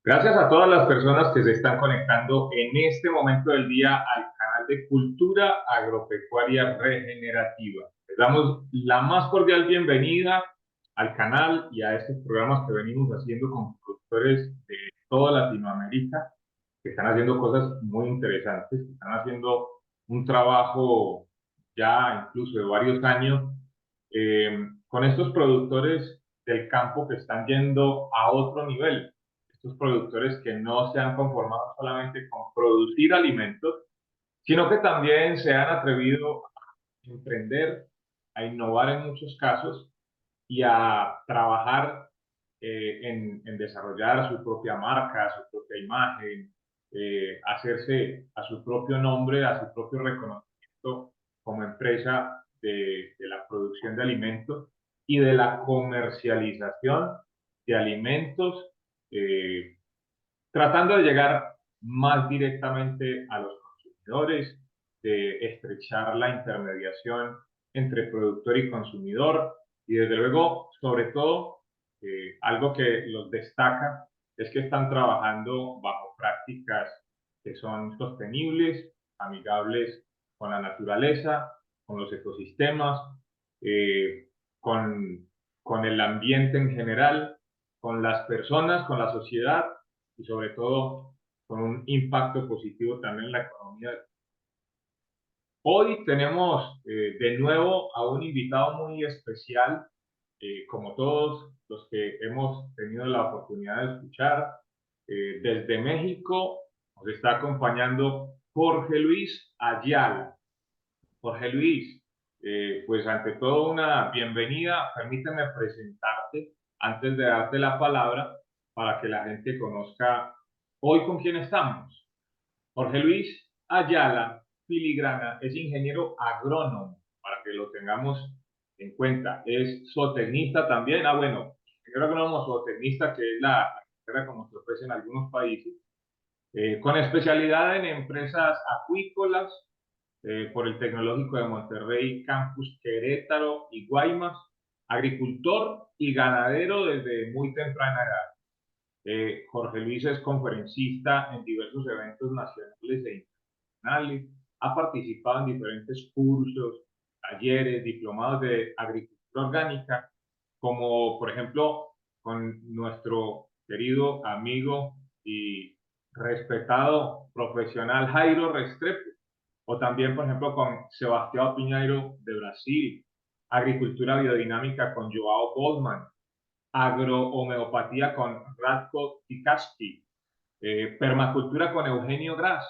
Gracias a todas las personas que se están conectando en este momento del día al canal de Cultura Agropecuaria Regenerativa. Les damos la más cordial bienvenida al canal y a estos programas que venimos haciendo con productores de toda Latinoamérica, que están haciendo cosas muy interesantes, que están haciendo un trabajo ya incluso de varios años con estos productores del campo que están yendo a otro nivel, estos productores que no se han conformado solamente con producir alimentos, sino que también se han atrevido a emprender, a innovar en muchos casos y a trabajar en desarrollar su propia marca, su propia imagen, hacerse a su propio nombre, a su propio reconocimiento como empresa de la producción de alimentos y de la comercialización de alimentos, eh, tratando de llegar más directamente a los consumidores, de estrechar la intermediación entre productor y consumidor y desde luego, sobre todo, algo que los destaca es que están trabajando bajo prácticas que son sostenibles, amigables con la naturaleza, con los ecosistemas, eh, con, con el ambiente en general, con las personas, con la sociedad y sobre todo con un impacto positivo también en la economía. Hoy tenemos de nuevo a un invitado muy especial, como todos los que hemos tenido la oportunidad de escuchar. Desde México nos está acompañando Jorge Luis Ayala. Jorge Luis, pues ante todo una bienvenida. Permíteme presentarte antes de darte la palabra para que la gente conozca hoy con quién estamos. Jorge Luis Ayala Filigrana es ingeniero agrónomo, para que lo tengamos en cuenta. Es zootecnista también. Bueno, ingeniero agrónomo zootecnista, que es la carrera como se ofrece en algunos países, con especialidad en empresas acuícolas, por el Tecnológico de Monterrey, Campus Querétaro y Guaymas, agricultor y ganadero desde muy temprana edad. Jorge Luis es conferencista en diversos eventos nacionales e internacionales, ha participado en diferentes cursos, talleres, diplomados de agricultura orgánica, como por ejemplo con nuestro querido amigo y respetado profesional Jairo Restrepo, o también por ejemplo con Sebastião Pinheiro de Brasil, agricultura biodinámica con Joao Goldman, agrohomeopatía con Radko Tikaski, permacultura con Eugenio Gras,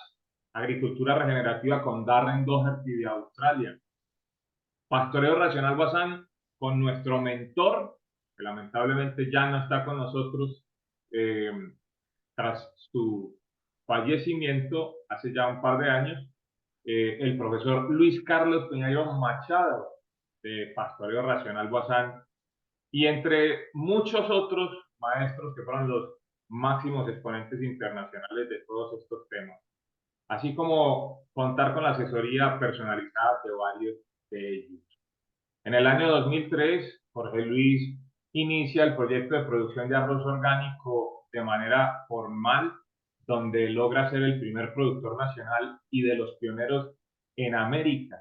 agricultura regenerativa con Darren Doherty de Australia, pastoreo racional Bazán con nuestro mentor, que lamentablemente ya no está con nosotros eh, tras su fallecimiento hace ya un par de años, el profesor Luis Carlos Peñairo Machado, de pastoreo racional Bazán, y entre muchos otros maestros que fueron los máximos exponentes internacionales de todos estos temas, así como contar con la asesoría personalizada de varios de ellos. En el año 2003, Jorge Luis inicia el proyecto de producción de arroz orgánico de manera formal, donde logra ser el primer productor nacional y de los pioneros en América.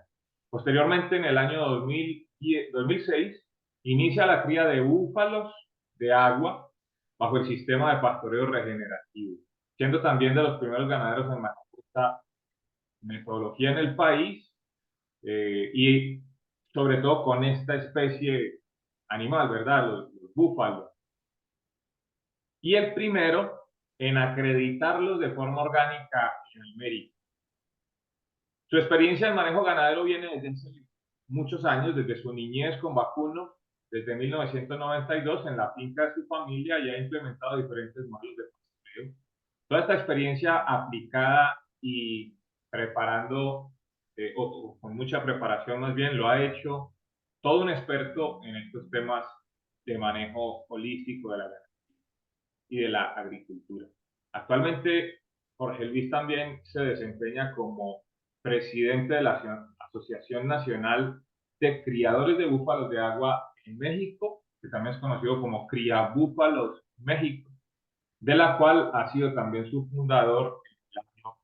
Posteriormente, en el año 2006, inicia la cría de búfalos de agua bajo el sistema de pastoreo regenerativo, siendo también de los primeros ganaderos en manejar esta metodología en el país, y sobre todo con esta especie animal, ¿verdad? Los búfalos. Y el primero en acreditarlos de forma orgánica en América. Su experiencia en manejo ganadero viene desde hace muchos años, desde su niñez con vacuno, desde 1992 en la finca de su familia, y ha implementado diferentes modelos de pastoreo. Toda esta experiencia aplicada y preparando, o con mucha preparación más bien, lo ha hecho todo un experto en estos temas de manejo holístico de la ganadería y de la agricultura. Actualmente, Jorge Luis también se desempeña como presidente de la Asociación Nacional de Criadores de Búfalos de Agua en México, que también es conocido como Cría Búfalos México, de la cual ha sido también su fundador en el año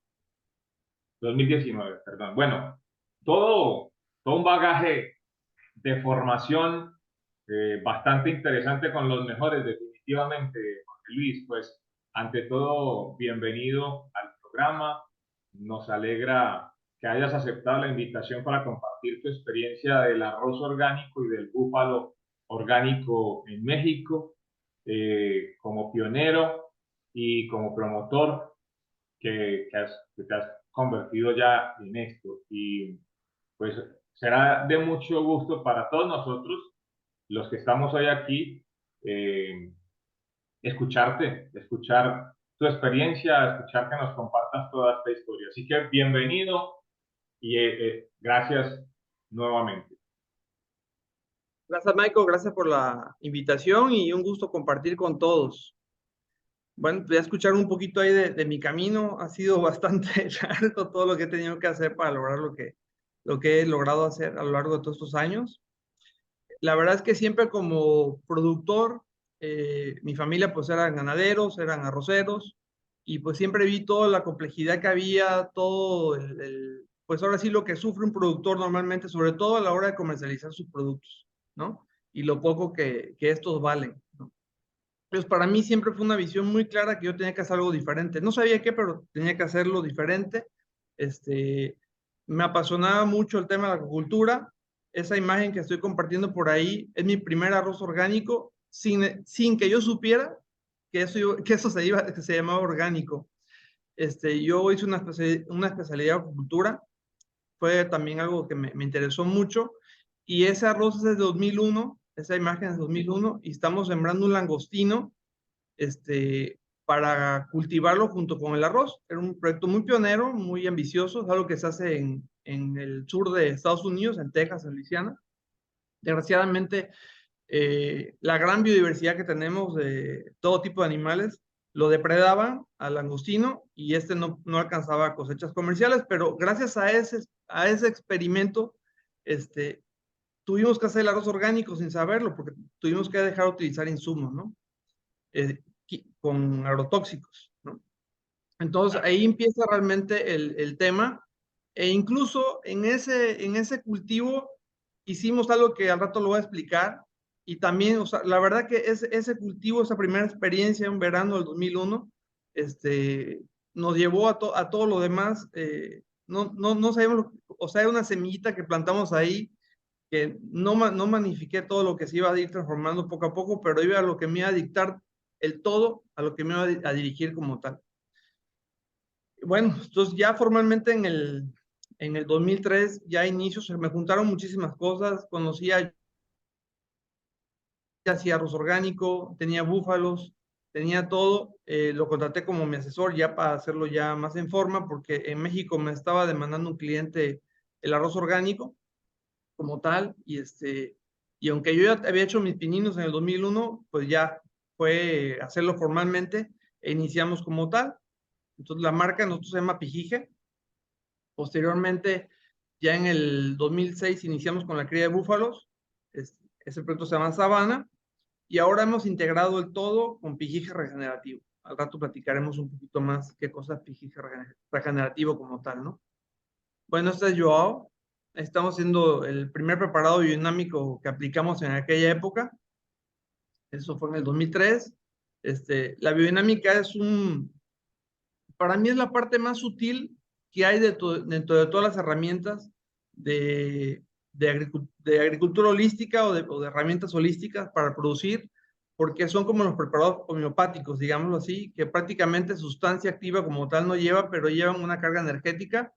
2019, perdón. Bueno, todo un bagaje de formación bastante interesante con los mejores, definitivamente, Jorge Luis. Pues, ante todo, bienvenido al programa. Nos alegra que hayas aceptado la invitación para compartir tu experiencia del arroz orgánico y del búfalo orgánico en México, como pionero y como promotor que te has convertido ya en esto. Y pues será de mucho gusto para todos nosotros, los que estamos hoy aquí, eh, escuchar tu experiencia, escuchar que nos compartas toda esta historia. Así que bienvenido y gracias nuevamente. Gracias, Michael, gracias por la invitación y un gusto compartir con todos. Bueno, pues ya escucharon un poquito ahí de mi camino. Ha sido bastante largo todo lo que he tenido que hacer para lograr lo que he logrado hacer a lo largo de todos estos años. La verdad es que siempre como productor, mi familia pues eran ganaderos, eran arroceros, y pues siempre vi toda la complejidad que había, todo pues ahora sí lo que sufre un productor normalmente, sobre todo a la hora de comercializar sus productos, ¿no? Y lo poco que estos valen, ¿no? Pues para mí siempre fue una visión muy clara que yo tenía que hacer algo diferente. No sabía qué, pero tenía que hacerlo diferente. Este, Me apasionaba mucho el tema de la agricultura. Esa imagen que estoy compartiendo por ahí es mi primer arroz orgánico sin que yo supiera que eso que se llamaba orgánico. Yo hice una especialidad de agricultura. Fue también algo que me interesó mucho. Y ese arroz es de 2001, esa imagen es de 2001, y estamos sembrando un langostino para cultivarlo junto con el arroz. Era un proyecto muy pionero, muy ambicioso, es algo que se hace en el sur de Estados Unidos, en Texas, en Luisiana. Desgraciadamente, la gran biodiversidad que tenemos de todo tipo de animales lo depredaban al langostino y no alcanzaba cosechas comerciales, pero gracias a ese experimento, tuvimos que hacer el arroz orgánico sin saberlo, porque tuvimos que dejar de utilizar insumos, ¿no? Con agrotóxicos, ¿no? Entonces ahí empieza realmente el tema, e incluso en ese cultivo hicimos algo que al rato lo voy a explicar, y también, o sea, la verdad que ese cultivo, esa primera experiencia en verano del 2001, nos llevó a todo lo demás. No sabemos, o sea, era una semillita que plantamos ahí, que no magnifiqué todo lo que se iba a ir transformando poco a poco, pero iba a lo que me iba a dictar el todo, a lo que me iba a dirigir como tal. Bueno, entonces ya formalmente en el 2003, ya a inicios, se me juntaron muchísimas cosas, conocía, ya hacía arroz orgánico, tenía búfalos, tenía todo, lo contraté como mi asesor ya para hacerlo ya más en forma, porque en México me estaba demandando un cliente el arroz orgánico como tal, y aunque yo ya había hecho mis pininos en el 2001, pues ya fue hacerlo formalmente e iniciamos como tal. Entonces la marca nosotros se llama Pijije. Posteriormente, ya en el 2006 iniciamos con la cría de búfalos. Ese proyecto se llama Sabana, y ahora hemos integrado el todo con Pijije regenerativo. Al rato platicaremos un poquito más qué cosa es Pijije regenerativo como tal, ¿no? Bueno, este es Joao. Estamos haciendo el primer preparado biodinámico que aplicamos en aquella época. Eso fue en el 2003. La biodinámica para mí es la parte más sutil que hay dentro de todas las herramientas de agricultura holística o de herramientas holísticas para producir, porque son como los preparados homeopáticos, digámoslo así, que prácticamente sustancia activa como tal no lleva, pero llevan una carga energética.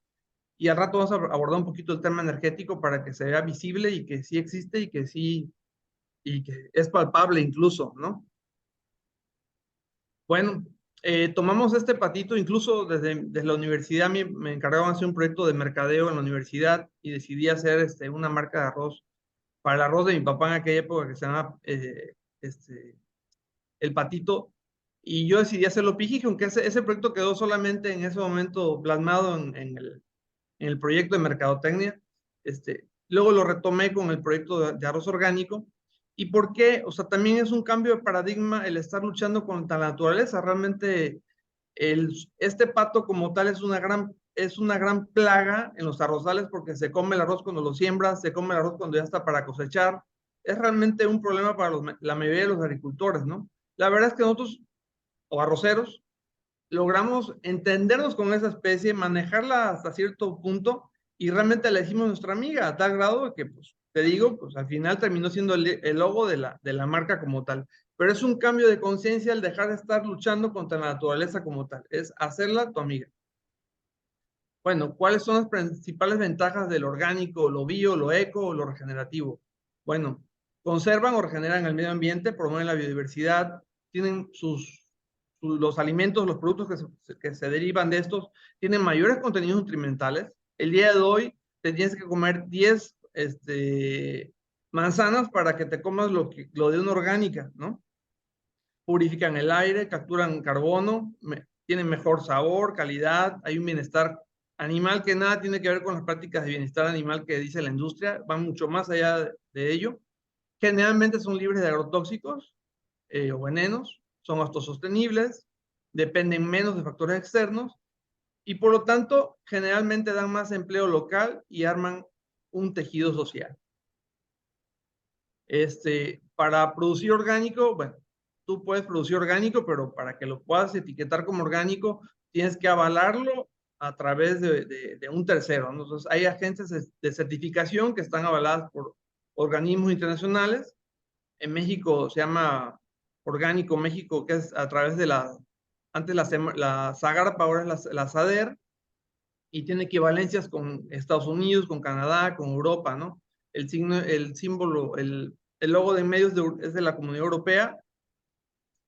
Y al rato vamos a abordar un poquito el tema energético para que se vea visible y que sí existe y que es palpable incluso, ¿no? Bueno, tomamos este patito, incluso desde la universidad me encargaron de hacer un proyecto de mercadeo en la universidad y decidí hacer una marca de arroz para el arroz de mi papá en aquella época, que se llama El Patito, y yo decidí hacerlo Pijije, aunque ese proyecto quedó solamente en ese momento plasmado en el proyecto de mercadotecnia. Luego lo retomé con el proyecto de arroz orgánico, ¿Y por qué? O sea, también es un cambio de paradigma el estar luchando contra la naturaleza. Realmente este pato como tal es una gran plaga en los arrozales porque se come el arroz cuando lo siembras, se come el arroz cuando ya está para cosechar. Es realmente un problema para la mayoría de los agricultores, ¿no? La verdad es que nosotros, o arroceros, logramos entendernos con esa especie, manejarla hasta cierto punto y realmente la hicimos nuestra amiga a tal grado que, pues, te digo, pues al final terminó siendo el logo de la marca como tal. Pero es un cambio de conciencia el dejar de estar luchando contra la naturaleza como tal, es hacerla tu amiga. Bueno, ¿cuáles son las principales ventajas del orgánico, lo bio, lo eco o lo regenerativo? Bueno, conservan o regeneran el medio ambiente, promueven la biodiversidad, tienen los alimentos, los productos que se derivan de estos, tienen mayores contenidos nutrimentales. El día de hoy te tienes que comer 10 manzanas para que te comas lo de una orgánica, ¿no? Purifican el aire, capturan carbono, tienen mejor sabor, calidad, hay un bienestar animal que nada tiene que ver con las prácticas de bienestar animal que dice la industria, van mucho más allá de ello. Generalmente son libres de agrotóxicos o venenos, son autosostenibles, dependen menos de factores externos y por lo tanto generalmente dan más empleo local y arman un tejido social. Para producir orgánico, bueno, tú puedes producir orgánico, pero para que lo puedas etiquetar como orgánico, tienes que avalarlo a través de un tercero, ¿no? Entonces, hay agencias de certificación que están avaladas por organismos internacionales. En México se llama Orgánico México, que es a través de antes la Zagarpa, ahora es la SADER, y tiene equivalencias con Estados Unidos, con Canadá, con Europa, ¿no? El símbolo, el logo de en medio es de la Comunidad Europea,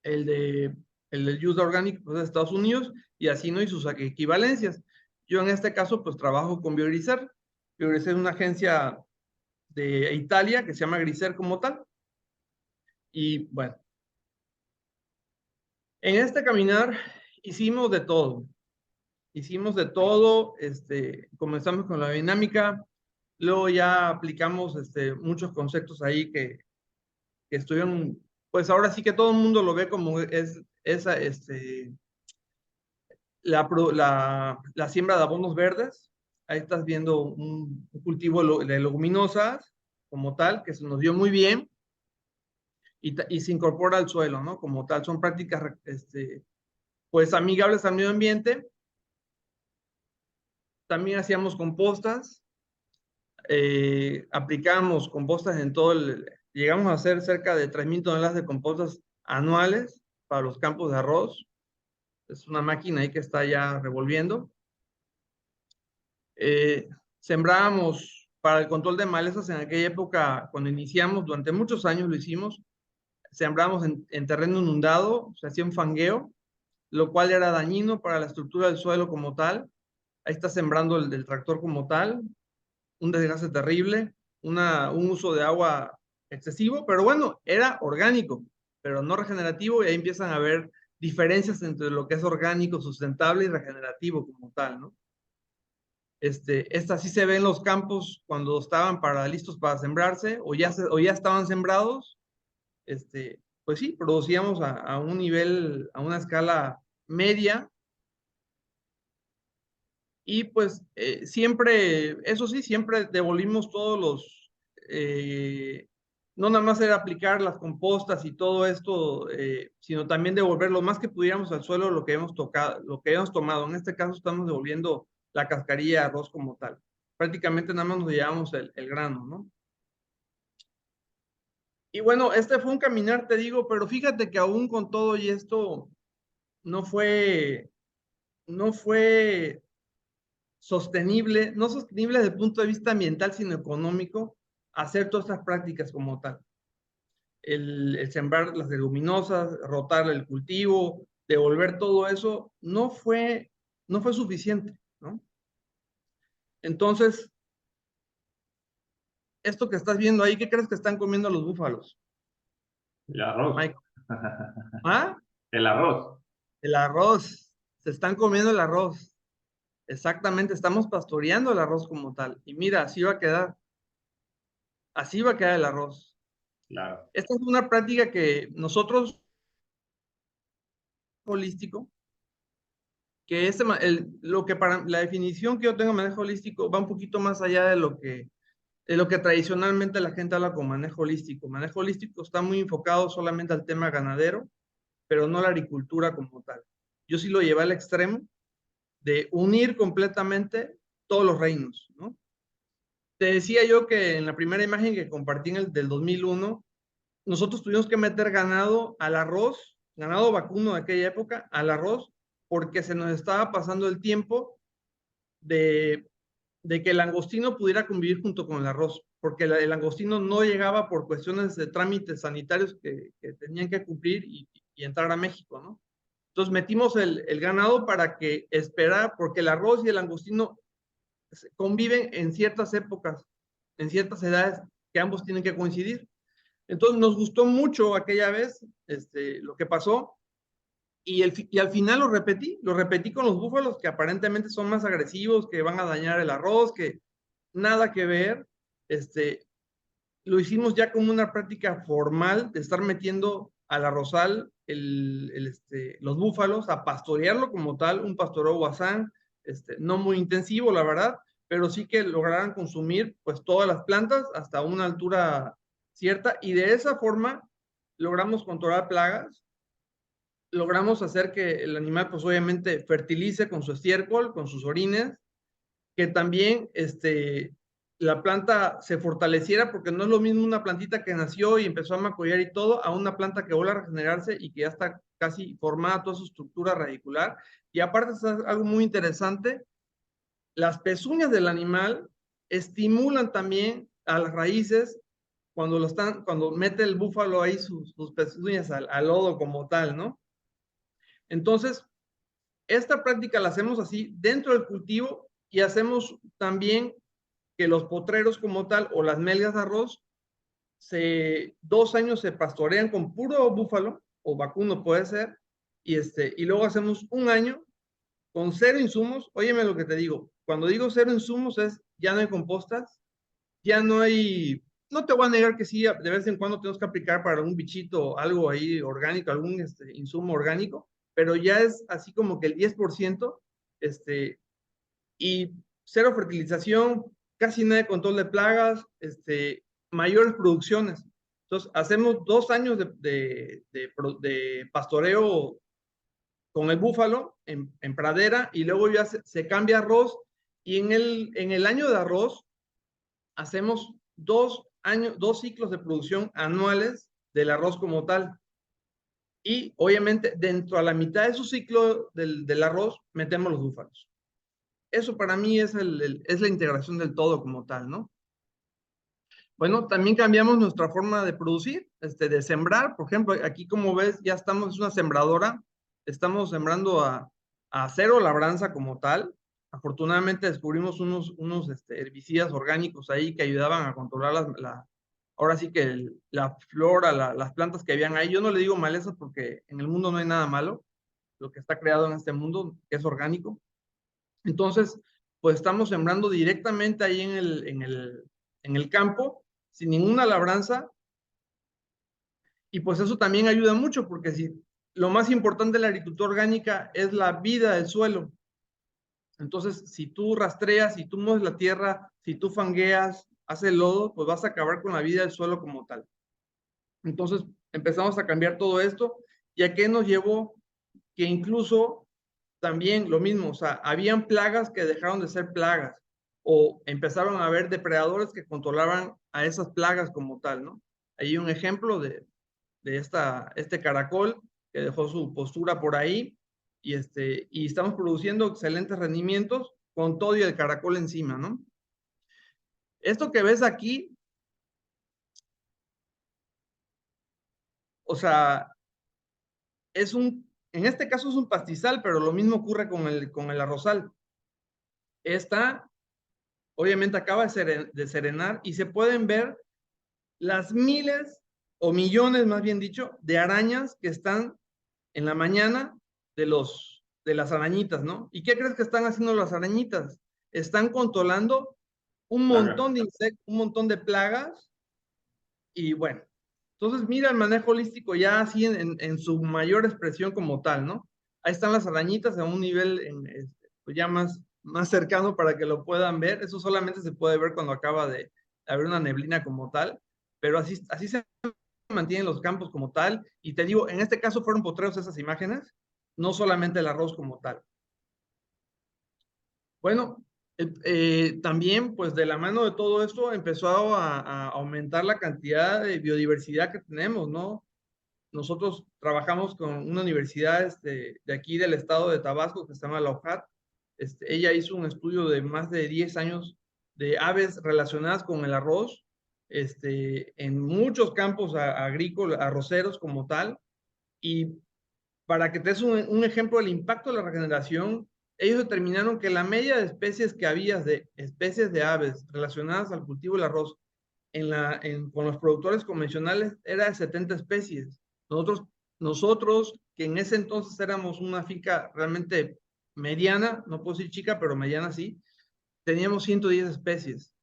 el de el del Yusa Organic pues, de Estados Unidos, y así, ¿no? Y sus equivalencias. Yo en este caso, pues trabajo con Biogriser. Biogriser es una agencia de Italia que se llama Griser como tal. Y bueno, en este caminar hicimos de todo. Hicimos de todo, comenzamos con la dinámica, luego ya aplicamos muchos conceptos ahí que estuvieron, pues ahora sí que todo el mundo lo ve como es esa, la siembra de abonos verdes. Ahí estás viendo un cultivo de leguminosas como tal, que se nos dio muy bien y se incorpora al suelo, ¿no? Como tal, son prácticas, pues amigables al medio ambiente. También hacíamos compostas, aplicamos compostas en llegamos a hacer cerca de 3,000 toneladas de compostas anuales para los campos de arroz. Es una máquina ahí que está ya revolviendo. Eh, Sembrábamos para el control de malezas en aquella época, cuando iniciamos, durante muchos años lo hicimos, sembramos en terreno inundado, se hacía un fangueo, lo cual era dañino para la estructura del suelo como tal. Ahí está sembrando el del tractor como tal, un desgaste terrible, un uso de agua excesivo, pero bueno, era orgánico, pero no regenerativo, y ahí empiezan a haber diferencias entre lo que es orgánico, sustentable y regenerativo como tal, ¿no? Esta sí se ve en los campos cuando estaban listos para sembrarse o ya estaban sembrados. Pues sí, producíamos a un nivel, a una escala media y pues siempre, eso sí, siempre devolvimos no nada más era aplicar las compostas y todo esto, sino también devolver lo más que pudiéramos al suelo lo que hemos tocado, lo que hemos tomado. En este caso estamos devolviendo la cascarilla de arroz como tal. Prácticamente nada más nos llevamos el grano, ¿no? Y bueno, este fue un caminar, te digo, pero fíjate que aún con todo y esto no fue sostenible, no sostenible desde el punto de vista ambiental, sino económico, hacer todas estas prácticas como tal. El sembrar las leguminosas, rotar el cultivo, devolver todo eso, no fue suficiente, ¿no? Entonces, esto que estás viendo ahí, ¿qué crees que están comiendo los búfalos, El arroz. Michael? ¿Ah? El arroz. El arroz. Se están comiendo el arroz. Exactamente, estamos pastoreando el arroz como tal. Y mira, así va a quedar. Así va a quedar el arroz. Claro. Esta es una práctica que nosotros, holístico, que lo que para la definición que yo tengo de manejo holístico va un poquito más allá de lo que tradicionalmente la gente habla con manejo holístico. Manejo holístico está muy enfocado solamente al tema ganadero, pero no a la agricultura como tal. Yo sí lo llevé al extremo de unir completamente todos los reinos, ¿no? Te decía yo que en la primera imagen que compartí en el del 2001, nosotros tuvimos que meter ganado al arroz, ganado vacuno de aquella época, al arroz, porque se nos estaba pasando el tiempo de, de que el langostino pudiera convivir junto con el arroz, porque el langostino no llegaba por cuestiones de trámites sanitarios que tenían que cumplir y entrar a México, ¿no? Entonces metimos el ganado para que esperara, porque el arroz y el langostino conviven en ciertas épocas, en ciertas edades, que ambos tienen que coincidir. Entonces nos gustó mucho aquella vez lo que pasó y al final lo repetí con los búfalos que aparentemente son más agresivos, que van a dañar el arroz, que nada que ver. Lo hicimos ya como una práctica formal de estar metiendo al arrozal los búfalos, a pastorearlo como tal, un pastoreo guasán, no muy intensivo, la verdad, pero sí que lograran consumir pues todas las plantas hasta una altura cierta y de esa forma logramos controlar plagas, logramos hacer que el animal pues obviamente fertilice con su estiércol, con sus orines, que también la planta se fortaleciera, porque no es lo mismo una plantita que nació y empezó a macollar y todo, a una planta que vuelve a regenerarse y que ya está casi formada toda su estructura radicular. Y aparte es algo muy interesante, las pezuñas del animal estimulan también a las raíces cuando mete el búfalo ahí sus pezuñas al lodo como tal, ¿no? Entonces, esta práctica la hacemos así dentro del cultivo y hacemos también que los potreros como tal o las melgas de arroz 2 años se pastorean con puro búfalo o vacuno puede ser y luego hacemos un año con cero insumos. Óyeme lo que te digo, cuando digo cero insumos es ya no hay compostas, ya no hay, no te voy a negar que sí, de vez en cuando tenemos que aplicar para algún bichito, algo ahí orgánico, algún insumo orgánico, pero ya es así como que el 10%, y cero fertilización, casi nada de control de plagas, mayores producciones. Entonces, hacemos 2 años de pastoreo con el búfalo en pradera y luego ya se cambia arroz y en el año de arroz hacemos 2 ciclos de producción anuales del arroz como tal. Y obviamente dentro a la mitad de su ciclo del arroz metemos los búfalos. Eso para mí es la integración del todo como tal, ¿no? Bueno, también cambiamos nuestra forma de producir, de sembrar. Por ejemplo, aquí como ves, ya estamos, es una sembradora, estamos sembrando a cero labranza como tal. Afortunadamente descubrimos unos herbicidas orgánicos ahí que ayudaban a controlar ahora sí que la flora, las plantas que habían ahí. Yo no le digo malezas porque en el mundo no hay nada malo, lo que está creado en este mundo es orgánico. Entonces, pues estamos sembrando directamente ahí en el campo, sin ninguna labranza, y pues eso también ayuda mucho, porque si lo más importante de la agricultura orgánica es la vida del suelo. Entonces, si tú rastreas, si tú mueves la tierra, si tú fangueas, haces lodo, pues vas a acabar con la vida del suelo como tal. Entonces, empezamos a cambiar todo esto, y a qué nos llevó que incluso también lo mismo, o sea, habían plagas que dejaron de ser plagas o empezaron a haber depredadores que controlaban a esas plagas como tal, ¿no? Hay un ejemplo de este caracol que dejó su postura por ahí y estamos produciendo excelentes rendimientos con todo y el caracol encima, ¿no? Esto que ves aquí, o sea, en este caso es un pastizal, pero lo mismo ocurre con el arrozal. Esta obviamente acaba de serenar y se pueden ver las miles o millones, más bien dicho, de arañas que están en la mañana de las arañitas, ¿no? ¿Y qué crees que están haciendo las arañitas? Están controlando un montón Plagas. de insectos, un montón de plagas y bueno. Entonces, mira el manejo holístico ya así en su mayor expresión como tal, ¿no? Ahí están las arañitas a un nivel pues ya más cercano para que lo puedan ver. Eso solamente se puede ver cuando acaba de haber una neblina como tal, pero así se mantienen los campos como tal. Y te digo, en este caso fueron potreros esas imágenes, no solamente el arroz como tal. Bueno, también pues de la mano de todo esto empezó a aumentar la cantidad de biodiversidad que tenemos, ¿no? Nosotros trabajamos con una universidad de aquí del estado de Tabasco que se llama la UJAT. Ella hizo un estudio de más de 10 años de aves relacionadas con el arroz, en muchos campos agrícolas, arroceros como tal. Y para que te des un ejemplo del impacto de la regeneración, ellos determinaron que la media de especies que había de especies de aves relacionadas al cultivo del arroz con los productores convencionales era de 70 especies. Nosotros, que en ese entonces éramos una finca realmente mediana, no puedo decir chica, pero mediana sí, teníamos 110 especies.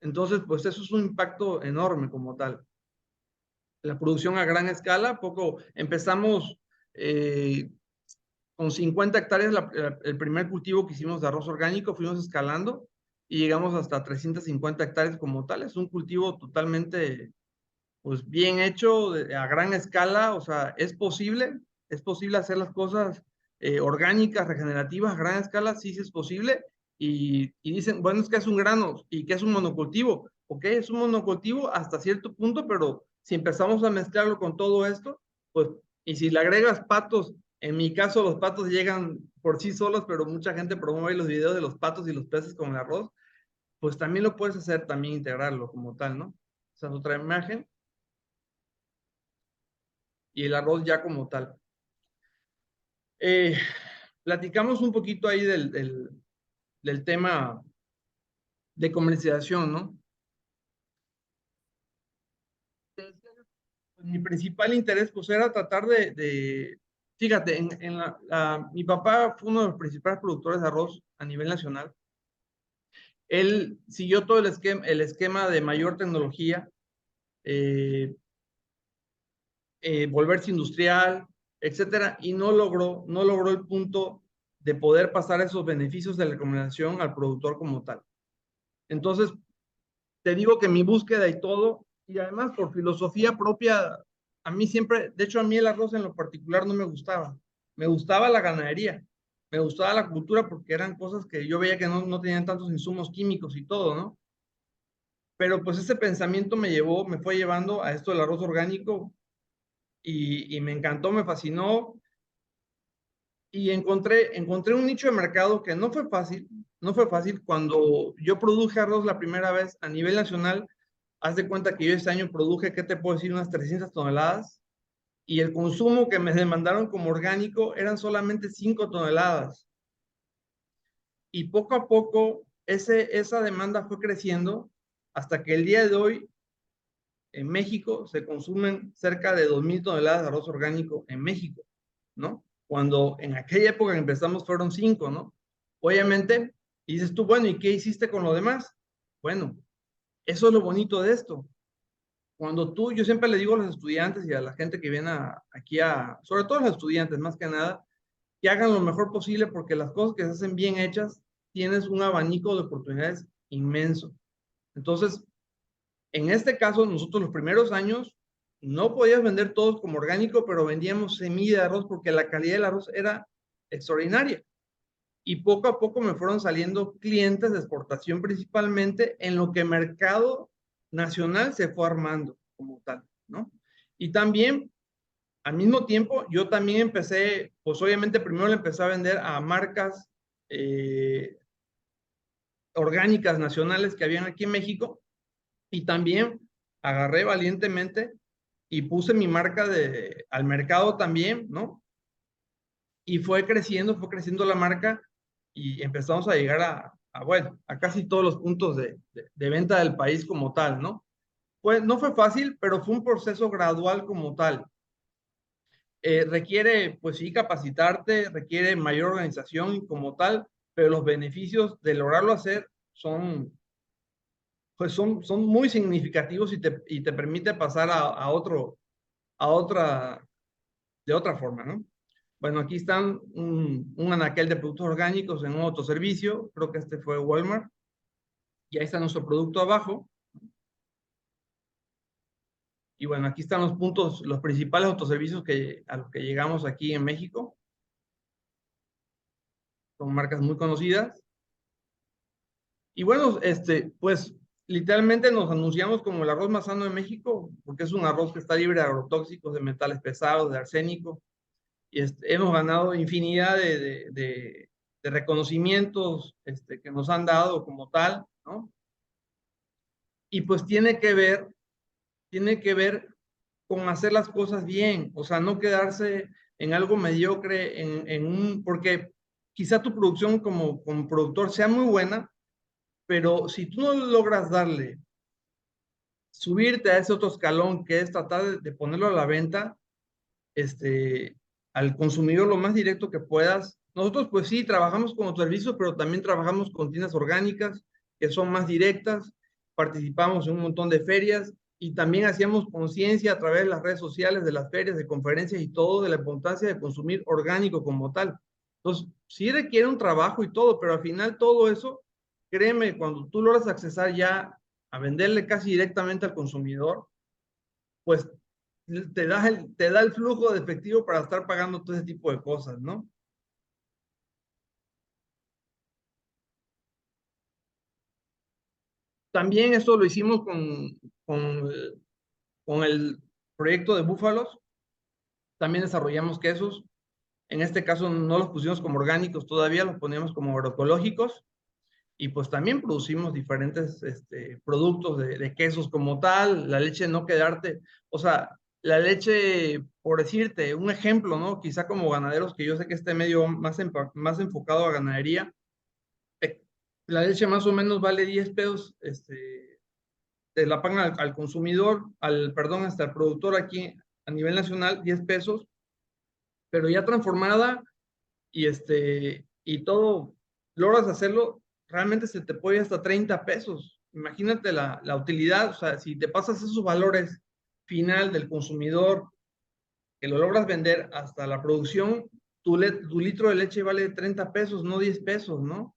Entonces, pues eso es un impacto enorme como tal. La producción a gran escala, empezamos eh, con 50 hectáreas el primer cultivo que hicimos de arroz orgánico, fuimos escalando y llegamos hasta 350 hectáreas como tal. Es un cultivo totalmente pues bien hecho, a gran escala, o sea, es posible hacer las cosas orgánicas, regenerativas, a gran escala, sí, sí es posible, y dicen, bueno, es que es un grano, y que es un monocultivo, ok, es un monocultivo hasta cierto punto, pero si empezamos a mezclarlo con todo esto, pues, y si le agregas patos, en mi caso los patos llegan por sí solos, pero mucha gente promueve los videos de los patos y los peces con el arroz, pues también lo puedes hacer, también integrarlo como tal, ¿no? Esa es otra imagen y el arroz ya como tal. Eh, Platicamos un poquito ahí del tema de comercialización, ¿no? Mi principal interés pues era tratar fíjate, mi papá fue uno de los principales productores de arroz a nivel nacional. Él siguió todo el esquema de mayor tecnología, eh, volverse industrial, etcétera, y no logró el punto de poder pasar esos beneficios de la combinación al productor como tal. Entonces, te digo que mi búsqueda y todo, y además por filosofía propia, a mí siempre, de hecho a mí el arroz en lo particular no me gustaba la ganadería, me gustaba la cultura porque eran cosas que yo veía que no tenían tantos insumos químicos y todo, ¿no? Pero pues ese pensamiento me fue llevando a esto del arroz orgánico y me encantó, me fascinó y encontré un nicho de mercado que no fue fácil. Cuando yo produje arroz la primera vez a nivel nacional, haz de cuenta que yo este año produje, ¿qué te puedo decir? Unas 300 toneladas y el consumo que me demandaron como orgánico eran solamente 5 toneladas. Y poco a poco esa demanda fue creciendo hasta que el día de hoy en México se consumen cerca de 2,000 toneladas de arroz orgánico en México, ¿no? Cuando en aquella época que empezamos fueron 5, ¿no? Obviamente, y dices tú, bueno, ¿y qué hiciste con lo demás? Bueno, eso es lo bonito de esto. Yo siempre le digo a los estudiantes y a la gente que viene sobre todo a los estudiantes más que nada, que hagan lo mejor posible porque las cosas que se hacen bien hechas, tienes un abanico de oportunidades inmenso. Entonces, en este caso, nosotros los primeros años no podías vender todos como orgánico, pero vendíamos semilla de arroz porque la calidad del arroz era extraordinaria. Y poco a poco me fueron saliendo clientes de exportación principalmente en lo que mercado nacional se fue armando como tal, ¿no? Y también, al mismo tiempo, yo también empecé, pues obviamente primero le empecé a vender a marcas orgánicas nacionales que habían aquí en México y también agarré valientemente y puse mi marca al mercado también, ¿no? Y fue creciendo la marca y empezamos a llegar bueno, a casi todos los puntos de venta del país como tal, ¿no? Pues no fue fácil, pero fue un proceso gradual como tal. Requiere, pues sí, capacitarte, requiere mayor organización como tal, pero los beneficios de lograrlo hacer pues son muy significativos y te permite pasar de otra forma, ¿no? Bueno, aquí están un anaquel de productos orgánicos en un autoservicio, creo que este fue Walmart, y ahí está nuestro producto abajo. Y bueno, aquí están los puntos, los principales autoservicios a los que llegamos aquí en México. Son marcas muy conocidas. Y bueno, pues literalmente nos anunciamos como el arroz más sano de México, porque es un arroz que está libre de agrotóxicos, de metales pesados, de arsénico. Y hemos ganado infinidad de reconocimientos que nos han dado como tal, ¿no? Y pues tiene que ver con hacer las cosas bien, o sea, no quedarse en algo mediocre, porque quizá tu producción como productor sea muy buena, pero si tú no logras subirte a ese otro escalón que es tratar de ponerlo a la venta, este, al consumidor lo más directo que puedas. Nosotros pues sí, trabajamos con servicios, pero también trabajamos con tiendas orgánicas que son más directas, participamos en un montón de ferias y también hacíamos conciencia a través de las redes sociales, de las ferias, de conferencias y todo, de la importancia de consumir orgánico como tal. Entonces, sí requiere un trabajo y todo, pero al final todo eso, créeme, cuando tú logras accesar ya a venderle casi directamente al consumidor, pues te da el flujo de efectivo para estar pagando todo ese tipo de cosas, ¿no? También esto lo hicimos con, con el proyecto de búfalos. También desarrollamos quesos. En este caso no los pusimos como orgánicos todavía, los poníamos como agroecológicos. Y pues también producimos diferentes productos de quesos como tal, la leche no quedarte, o sea, la leche, por decirte, un ejemplo, ¿no? Quizá como ganaderos, que yo sé que este medio más enfocado a ganadería, eh, la leche más o menos vale 10 pesos, te la pagan al consumidor, perdón, hasta el productor aquí a nivel nacional, 10 pesos, pero ya transformada y todo, logras hacerlo, realmente se te puede ir hasta 30 pesos. Imagínate la utilidad, o sea, si te pasas esos valores final del consumidor, que lo logras vender hasta la producción, tu litro de leche vale 30 pesos, no 10 pesos, ¿no?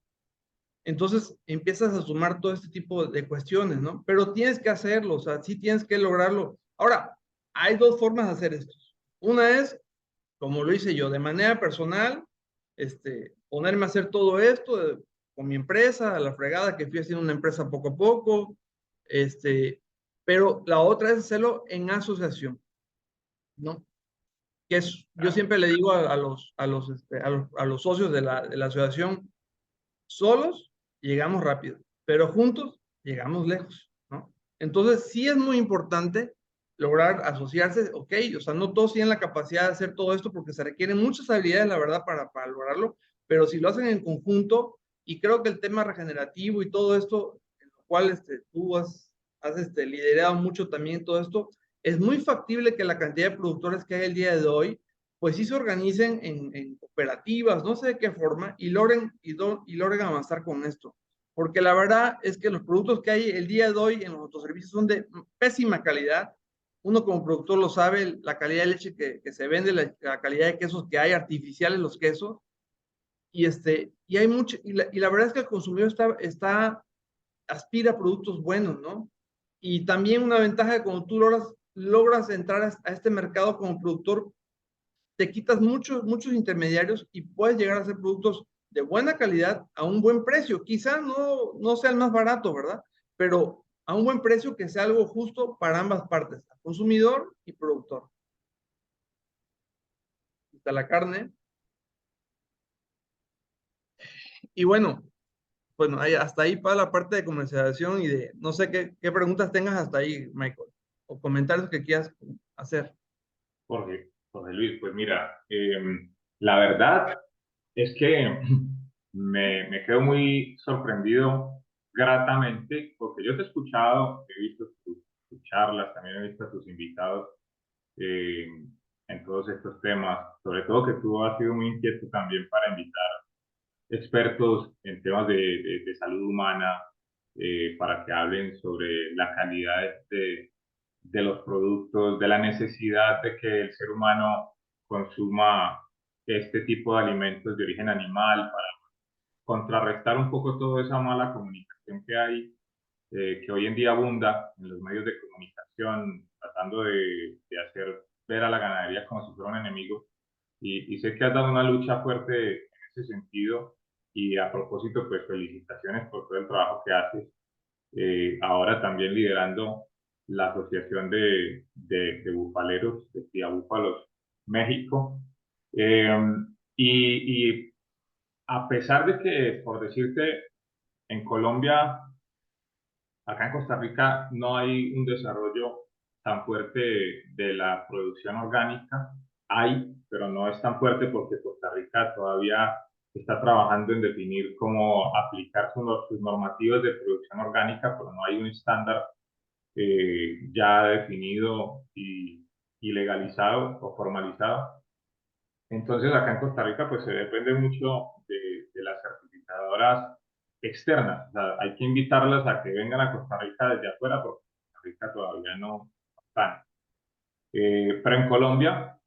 Entonces empiezas a sumar todo este tipo de cuestiones, ¿no? Pero tienes que hacerlo, o sea, sí tienes que lograrlo. Ahora, hay dos formas de hacer esto. Una es como lo hice yo, de manera personal, ponerme a hacer todo esto con mi empresa, a la fregada que fui haciendo una empresa poco a poco, pero la otra es hacerlo en asociación, ¿no? Yo siempre le digo a los socios de la asociación, solos llegamos rápido, pero juntos llegamos lejos, ¿no? Entonces, sí es muy importante lograr asociarse, ok, o sea, no todos tienen la capacidad de hacer todo esto porque se requieren muchas habilidades, la verdad, para lograrlo, pero si lo hacen en conjunto, y creo que el tema regenerativo y todo esto, en lo cual tú has liderado mucho también todo esto, es muy factible que la cantidad de productores que hay el día de hoy pues sí se organicen en cooperativas, no sé de qué forma, y logren avanzar con esto. Porque la verdad es que los productos que hay el día de hoy en los autoservicios son de pésima calidad. Uno como productor lo sabe, la calidad de leche que se vende, la calidad de quesos que hay, artificiales los quesos, y hay mucho, y la verdad es que el consumidor aspira a productos buenos, ¿no? Y también una ventaja de cuando tú logras entrar a este mercado como productor, te quitas muchos intermediarios y puedes llegar a hacer productos de buena calidad a un buen precio. Quizá no sea el más barato, ¿verdad? Pero a un buen precio que sea algo justo para ambas partes, consumidor y productor. Está la carne. Y bueno, hasta ahí para la parte de comercialización y no sé qué preguntas tengas hasta ahí, Michael, o comentarios que quieras hacer. Jorge Luis, pues mira, la verdad es que me quedo muy sorprendido gratamente porque yo te he escuchado, he visto tus charlas, también he visto a tus invitados eh, en todos estos temas, sobre todo que tú has sido muy inquieto también para invitar expertos en temas de salud humana para que hablen sobre la calidad de los productos, de la necesidad de que el ser humano consuma este tipo de alimentos de origen animal para contrarrestar un poco toda esa mala comunicación que hay, que hoy en día abunda en los medios de comunicación, tratando de hacer ver a la ganadería como si fuera un enemigo. Y sé que has dado una lucha fuerte en ese sentido. Y a propósito, pues felicitaciones por todo el trabajo que haces. Ahora también liderando la Asociación de Bufaleros, de Cría Búfalos México. Eh, y a pesar de que, por decirte, en Colombia, acá en Costa Rica, no hay un desarrollo tan fuerte de la producción orgánica. Hay, pero no es tan fuerte porque Costa Rica todavía está trabajando en definir cómo aplicar sus normativas de producción orgánica, pero no hay un estándar ya definido y legalizado o formalizado. Entonces, acá en Costa Rica, pues se depende mucho de las certificadoras externas. O sea, hay que invitarlas a que vengan a Costa Rica desde afuera, porque Costa Rica todavía no están. Pero en Colombia,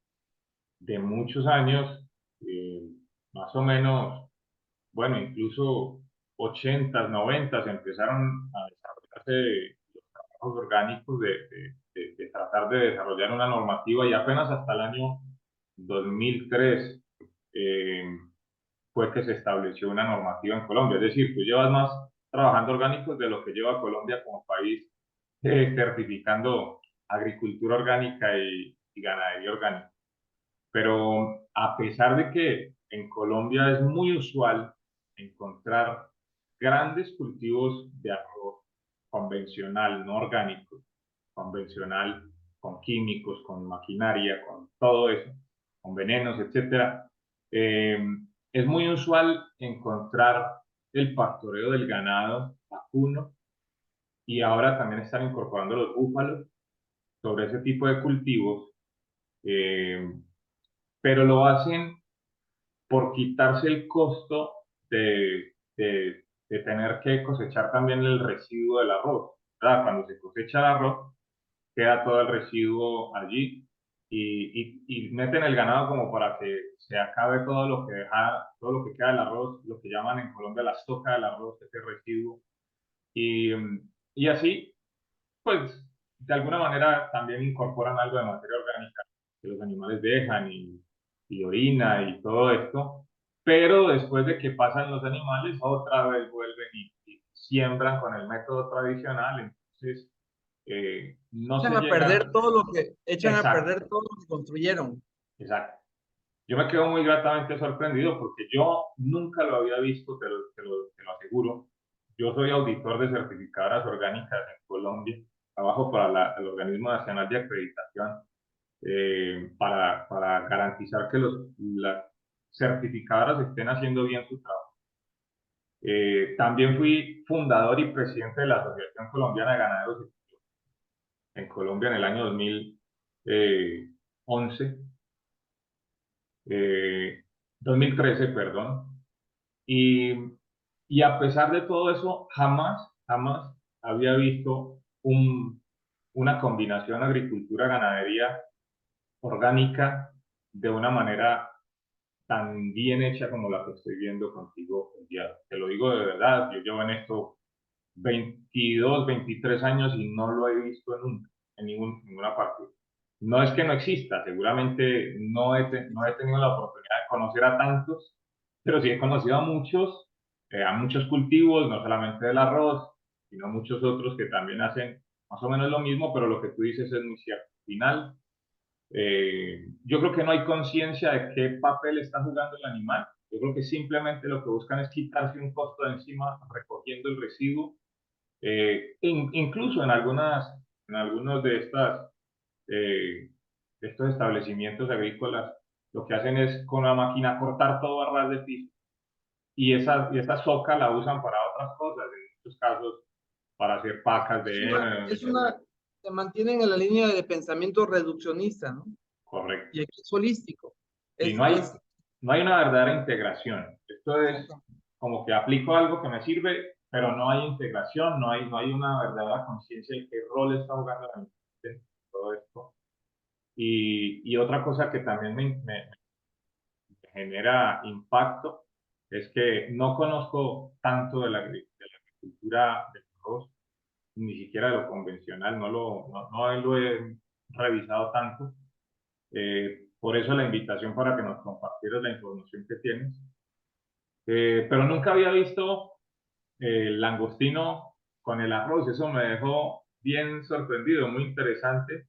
de muchos años, eh, más o menos, bueno, incluso 80, 90, empezaron a desarrollarse los trabajos orgánicos de tratar de desarrollar una normativa y apenas hasta el año 2003 eh, fue que se estableció una normativa en Colombia. Es decir, tú llevas más trabajando orgánicos de lo que lleva Colombia como país certificando agricultura orgánica y ganadería orgánica. Pero a pesar de que en Colombia es muy usual encontrar grandes cultivos de arroz convencional, no orgánico, convencional, con químicos, con maquinaria, con todo eso, con venenos, etcétera, eh, es muy usual encontrar el pastoreo del ganado vacuno y ahora también están incorporando los búfalos sobre ese tipo de cultivos, eh, pero lo hacen por quitarse el costo de tener que cosechar también el residuo del arroz. ¿Verdad? Cuando se cosecha el arroz, queda todo el residuo allí y meten el ganado como para que se acabe todo lo que deja, todo lo que queda del arroz, lo que llaman en Colombia la estoca del arroz, ese residuo. Y, y así, pues, de alguna manera también incorporan algo de materia orgánica que los animales dejan y orina y todo esto, pero después de que pasan los animales, otra vez vuelven y siembran con el método tradicional, entonces no se llega. Echan a Exacto, perder todo lo que construyeron. exacto. Yo me quedo muy gratamente sorprendido porque yo nunca lo había visto, te lo aseguro. Yo soy auditor de certificadoras orgánicas en Colombia, trabajo para el Organismo Nacional de Acreditación para garantizar que las certificadoras estén haciendo bien su trabajo. También fui fundador y presidente de la Asociación Colombiana de Ganaderos en Colombia en el año 2011, 2013, perdón. Y, y a pesar de todo eso, jamás había visto una combinación agricultura-ganadería orgánica de una manera tan bien hecha como la que estoy viendo contigo el día. Te lo digo de verdad, yo llevo en esto 22, 23 años y no lo he visto nunca, en ninguna parte. No es que no exista, seguramente no he tenido la oportunidad de conocer a tantos, pero sí he conocido a muchos cultivos, no solamente del arroz, sino muchos otros que también hacen más o menos lo mismo, pero lo que tú dices es muy cierto. Al final, yo creo que no hay conciencia de qué papel está jugando el animal. Yo creo que simplemente lo que buscan es quitarse un costo de encima recogiendo el residuo. Incluso en algunos de estos establecimientos agrícolas, lo que hacen es con una máquina cortar todo a ras de piso y esa soca la usan para otras cosas, en muchos casos para hacer pacas Es de una, heno. es una, se mantienen en la línea de pensamiento reduccionista, ¿no? Correcto. Y aquí es holístico. Y Es, es, no hay una verdadera integración. Esto es exacto. como que aplico algo que me sirve pero no hay integración, no hay una verdadera conciencia de qué rol está jugando la industria en todo esto. Y otra cosa que también me genera impacto es que no conozco tanto de la agricultura del arroz, ni siquiera de lo convencional, no lo he revisado tanto. Por eso la invitación para que nos compartieras la información que tienes. Pero nunca había visto el langostino con el arroz, eso me dejó bien sorprendido, muy interesante.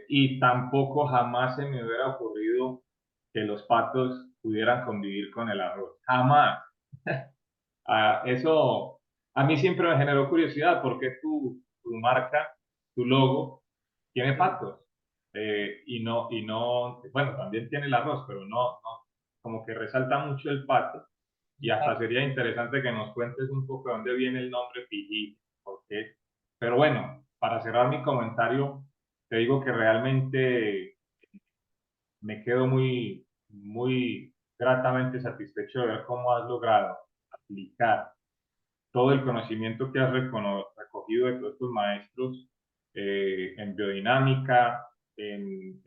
Y tampoco jamás se me hubiera ocurrido que los patos pudieran convivir con el arroz. Jamás. Eso a mí siempre me generó curiosidad porque tu marca, tu logo, tiene Sí. patos. Y no, bueno, también tiene el arroz, pero no, como que resalta mucho el pato. Y hasta Ah, sería interesante que nos cuentes un poco de dónde viene el nombre Pijí, por qué. Pero bueno, para cerrar mi comentario, te digo que realmente me quedo muy gratamente satisfecho de ver cómo has logrado aplicar todo el conocimiento que has recogido de todos tus maestros en biodinámica, en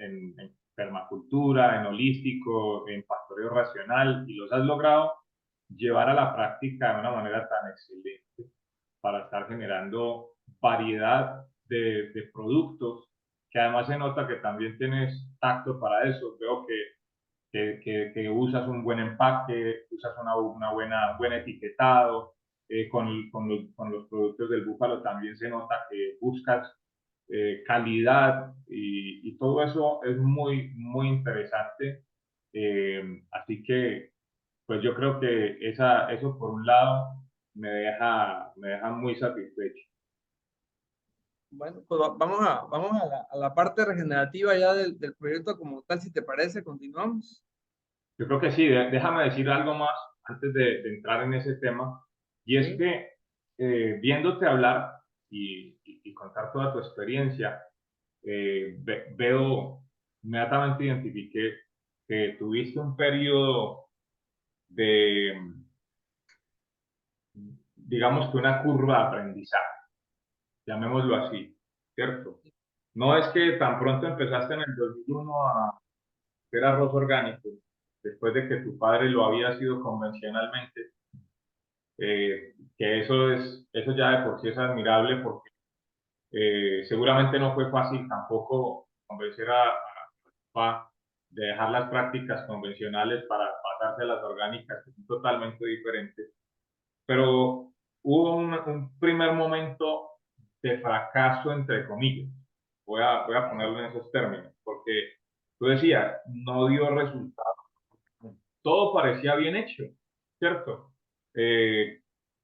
permacultura, en holístico, en pastoreo racional, y los has logrado llevar a la práctica de una manera tan excelente para estar generando variedad de productos, que además se nota que también tienes tacto para eso. Veo que usas un buen empaque, usas un buen etiquetado. Con los productos del búfalo también se nota que buscas calidad y todo eso es muy interesante. Así que, pues yo creo que eso por un lado me deja muy satisfecho. bueno, pues vamos a la parte regenerativa ya del proyecto como tal, si te parece, continuamos. Yo creo que sí, déjame decir algo más antes de entrar en ese tema, y es Sí. que viéndote hablar y contar toda tu experiencia, veo, inmediatamente identifiqué que tuviste un periodo de, digamos que una curva de aprendizaje, llamémoslo así, ¿cierto? No es que tan pronto empezaste en el 2001 a hacer arroz orgánico, después de que tu padre lo había sido convencionalmente. Que eso ya de por sí es admirable porque seguramente no fue fácil tampoco convencer a papá de dejar las prácticas convencionales para pasarse a las orgánicas, que son totalmente diferentes. Pero hubo un primer momento de fracaso, entre comillas. Voy a ponerlo en esos términos, porque tú decías, no dio resultado, todo parecía bien hecho, ¿cierto? Eh,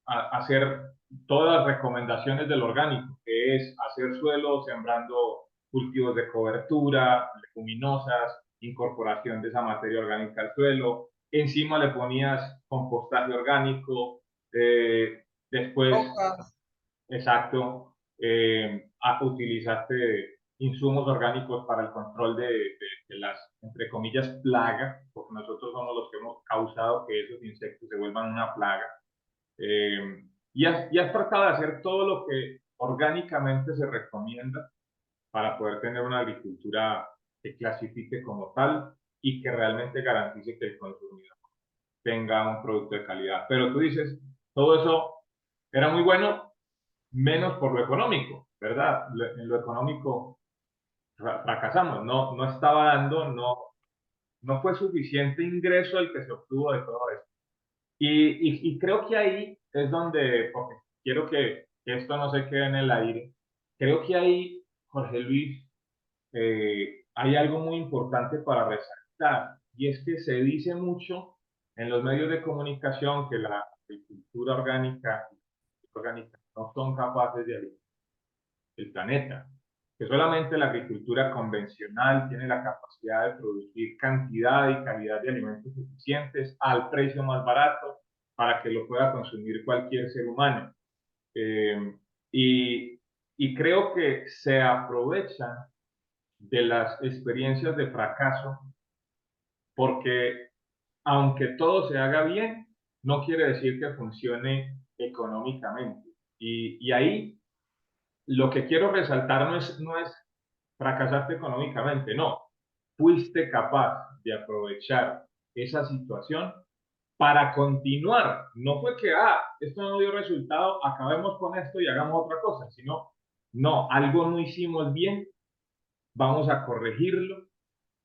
hacer todas las recomendaciones del orgánico, que es hacer suelo sembrando cultivos de cobertura, leguminosas, incorporación de esa materia orgánica al suelo, encima le ponías compostaje orgánico, después Hojas. exacto, utilizaste insumos orgánicos para el control de las, entre comillas, plagas, porque nosotros somos los que hemos causado que esos insectos se vuelvan una plaga. Y has tratado de hacer todo lo que orgánicamente se recomienda para poder tener una agricultura que clasifique como tal y que realmente garantice que el consumidor tenga un producto de calidad. Pero tú dices, todo eso era muy bueno, menos por lo económico, ¿verdad? En lo económico fracasamos, no estaba dando, no fue suficiente ingreso el que se obtuvo de todo esto. Y creo que ahí es donde, porque quiero que esto no se quede en el aire, creo que ahí, Jorge Luis, hay algo muy importante para resaltar, y es que se dice mucho en los medios de comunicación que la agricultura orgánica no son capaces de alimentar el planeta, que solamente la agricultura convencional tiene la capacidad de producir cantidad y calidad de alimentos suficientes al precio más barato para que lo pueda consumir cualquier ser humano. Eh, y, y creo que se aprovechan de las experiencias de fracaso porque aunque todo se haga bien, no quiere decir que funcione económicamente. Y ahí lo que quiero resaltar no es fracasaste económicamente, no. Fuiste capaz de aprovechar esa situación para continuar. No fue que, esto no dio resultado, acabemos con esto y hagamos otra cosa, sino, no, algo no hicimos bien, vamos a corregirlo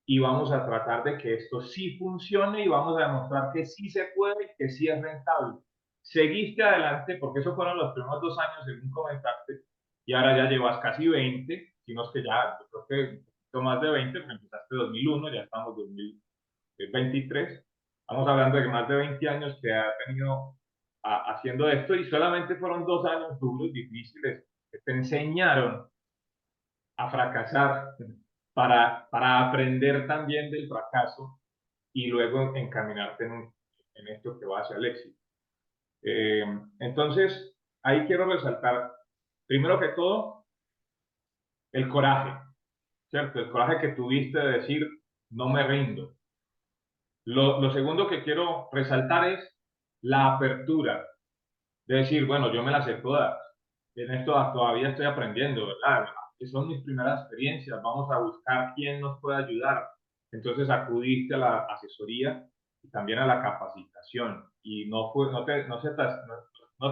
y vamos a tratar de que esto sí funcione y vamos a demostrar que sí se puede y que sí es rentable. Seguiste adelante, porque esos fueron los primeros 2 años, según comentaste, y ahora ya llevas casi 20, si no es que ya, yo creo que un poquito más de 20, porque empezaste en 2001, ya estamos en 2023. Estamos hablando de más de 20 años que ha tenido haciendo esto y solamente fueron 2 años duros, difíciles, que te enseñaron a fracasar para aprender también del fracaso y luego encaminarte en esto que va hacia el éxito. Entonces, ahí quiero resaltar, primero que todo, el coraje, ¿cierto? El coraje que tuviste de decir, no me rindo. Lo segundo que quiero resaltar es la apertura, de decir, bueno, yo me las sé todas, en esto todavía estoy aprendiendo, ¿verdad? Son mis primeras experiencias, vamos a buscar quién nos puede ayudar. Entonces acudiste a la asesoría y también a la capacitación y no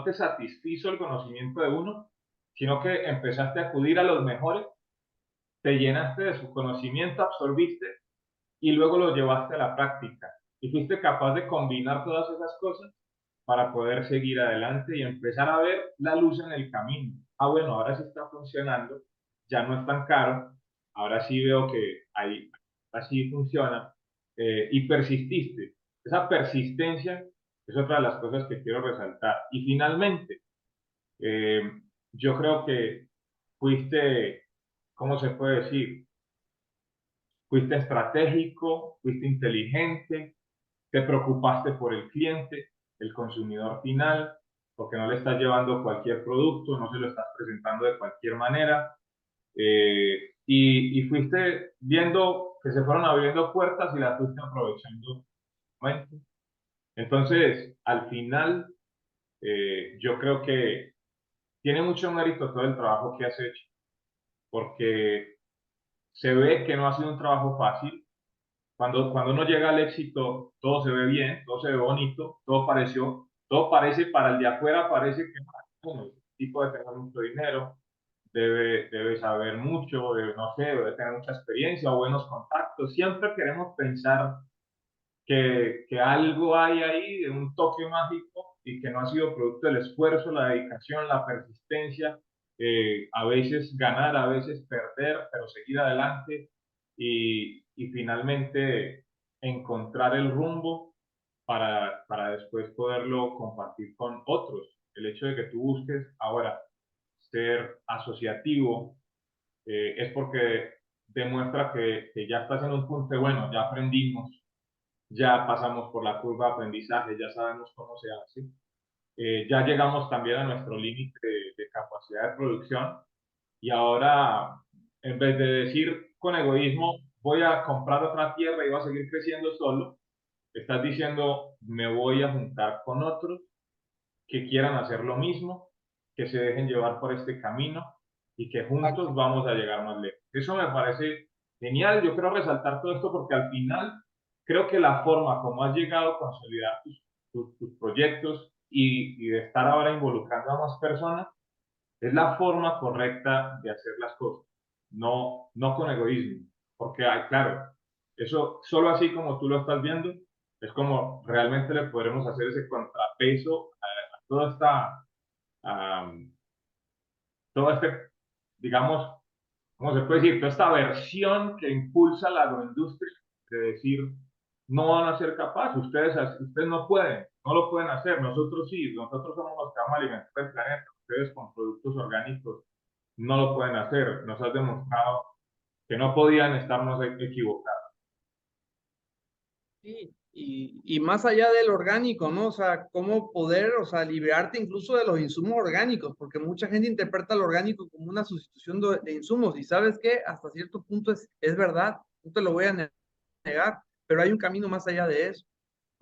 te satisfizo el conocimiento de uno, sino que empezaste a acudir a los mejores, te llenaste de su conocimiento, absorbiste y luego lo llevaste a la práctica y fuiste capaz de combinar todas esas cosas para poder seguir adelante y empezar a ver la luz en el camino. Bueno, ahora sí está funcionando, ya no es tan caro, ahora sí veo que ahí así funciona y persististe. Esa persistencia es otra de las cosas que quiero resaltar. Y finalmente, eh, yo creo que fuiste, ¿cómo se puede decir? Fuiste estratégico, fuiste inteligente, te preocupaste por el cliente, el consumidor final, porque no le estás llevando cualquier producto, no se lo estás presentando de cualquier manera, y fuiste viendo que se fueron abriendo puertas y las fuiste aprovechando. Bueno, entonces, al final, yo creo que tiene mucho mérito todo el trabajo que has hecho, porque se ve que no ha sido un trabajo fácil. Cuando uno llega al éxito, todo se ve bien, todo se ve bonito, todo parece para el de afuera, parece que bueno, el tipo debe tener mucho dinero, debe saber mucho, no sé, debe tener mucha experiencia o buenos contactos. Siempre queremos pensar que algo hay ahí de un toque mágico y que no ha sido producto del esfuerzo, la dedicación, la persistencia, a veces ganar, a veces perder, pero seguir adelante y finalmente encontrar el rumbo para después poderlo compartir con otros. El hecho de que tú busques ahora ser asociativo es porque demuestra que ya estás en un punto de, bueno, ya aprendimos, ya pasamos por la curva de aprendizaje, ya sabemos cómo se hace, ya llegamos también a nuestro límite de capacidad de producción y ahora, en vez de decir con egoísmo, voy a comprar otra tierra y voy a seguir creciendo solo, estás diciendo, me voy a juntar con otros que quieran hacer lo mismo, que se dejen llevar por este camino y que juntos vamos a llegar más lejos. Eso me parece genial. Yo quiero resaltar todo esto porque al final creo que la forma como has llegado a consolidar tus proyectos y de estar ahora involucrando a más personas es la forma correcta de hacer las cosas, no con egoísmo. Porque, claro, eso solo así como tú lo estás viendo, es como realmente le podremos hacer ese contrapeso a toda esta, um, todo este, digamos, ¿cómo se puede decir? Toda esta versión que impulsa la agroindustria de decir, no van a ser capaces, ustedes no pueden, no lo pueden hacer, nosotros sí, nosotros somos los que vamos a alimentar el planeta, ustedes con productos orgánicos no lo pueden hacer, nos has demostrado que no podían estarnos equivocados. Sí, y más allá del orgánico, ¿no? O sea, cómo poder, o sea, liberarte incluso de los insumos orgánicos, porque mucha gente interpreta el orgánico como una sustitución de insumos, y sabes que hasta cierto punto es verdad, no te lo voy a negar, pero hay un camino más allá de eso.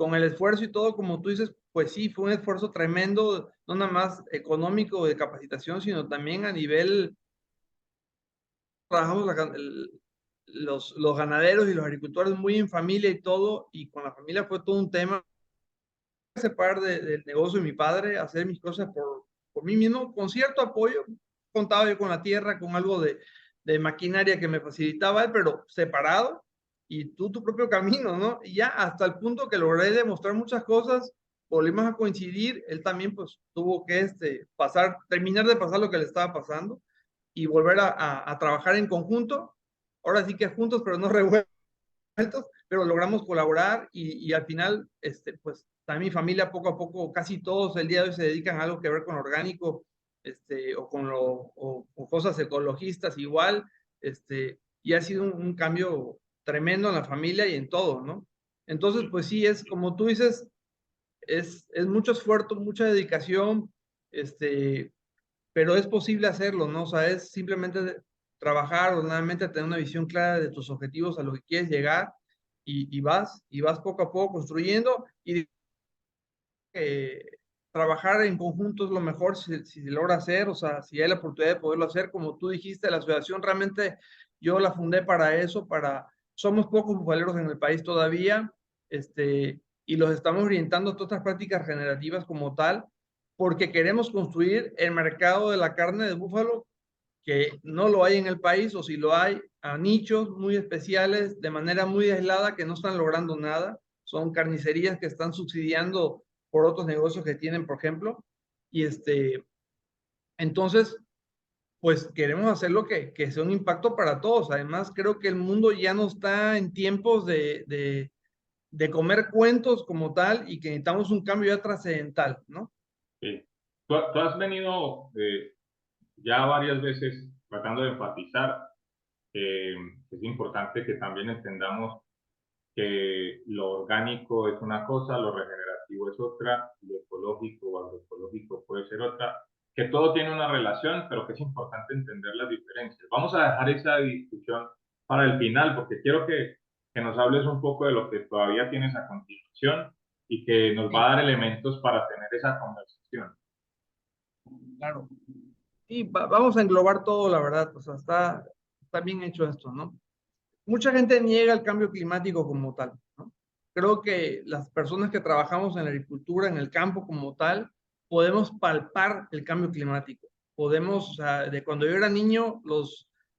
con el esfuerzo y todo, como tú dices, pues sí, fue un esfuerzo tremendo, no nada más económico de capacitación, sino también a nivel, trabajamos los ganaderos y los agricultores muy en familia y todo, y con la familia fue todo un tema, separar del negocio de mi padre, hacer mis cosas por mí mismo, con cierto apoyo, contaba yo con la tierra, con algo de maquinaria que me facilitaba él, pero separado, y tú tu propio camino, ¿no? Y ya hasta el punto que logré demostrar muchas cosas, volvimos a coincidir, él también pues tuvo que pasar, terminar de pasar lo que le estaba pasando, y volver a trabajar en conjunto, ahora sí que juntos, pero no revueltos, pero logramos colaborar y al final, pues también mi familia poco a poco, casi todos el día de hoy se dedican a algo que ver con orgánico, o cosas ecologistas igual, y ha sido un cambio tremendo en la familia y en todo, ¿no? Entonces, pues sí, es como tú dices, es mucho esfuerzo, mucha dedicación, pero es posible hacerlo, ¿no? O sea, es simplemente trabajar ordenadamente, tener una visión clara de tus objetivos, a lo que quieres llegar, y vas poco a poco construyendo, y eh, trabajar en conjunto es lo mejor si se logra hacer, o sea, si hay la oportunidad de poderlo hacer, como tú dijiste, la asociación realmente yo la fundé para eso, somos pocos bufaleros en el país todavía, y los estamos orientando a todas estas prácticas generativas como tal, porque queremos construir el mercado de la carne de búfalo que no lo hay en el país, o si lo hay, a nichos muy especiales, de manera muy aislada, que no están logrando nada. Son carnicerías que están subsidiando por otros negocios que tienen, por ejemplo. Y entonces, pues queremos hacerlo que sea un impacto para todos. Además, creo que el mundo ya no está en tiempos de comer cuentos como tal, y que necesitamos un cambio ya trascendental, ¿no? Sí. Tú has venido ya varias veces tratando de enfatizar que es importante que también entendamos que lo orgánico es una cosa, lo regenerativo es otra, lo ecológico o agroecológico puede ser otra, que todo tiene una relación, pero que es importante entender las diferencias. Vamos a dejar esa discusión para el final, porque quiero que nos hables un poco de lo que todavía tienes a continuación y que nos va Sí, a dar elementos para tener esa conversación. claro. Sí, vamos a englobar todo, la verdad, o sea, está bien hecho esto, ¿no? Mucha gente niega el cambio climático como tal, ¿no? Creo que las personas que trabajamos en la agricultura, en el campo como tal, podemos palpar el cambio climático. Podemos, o sea, de cuando yo era niño,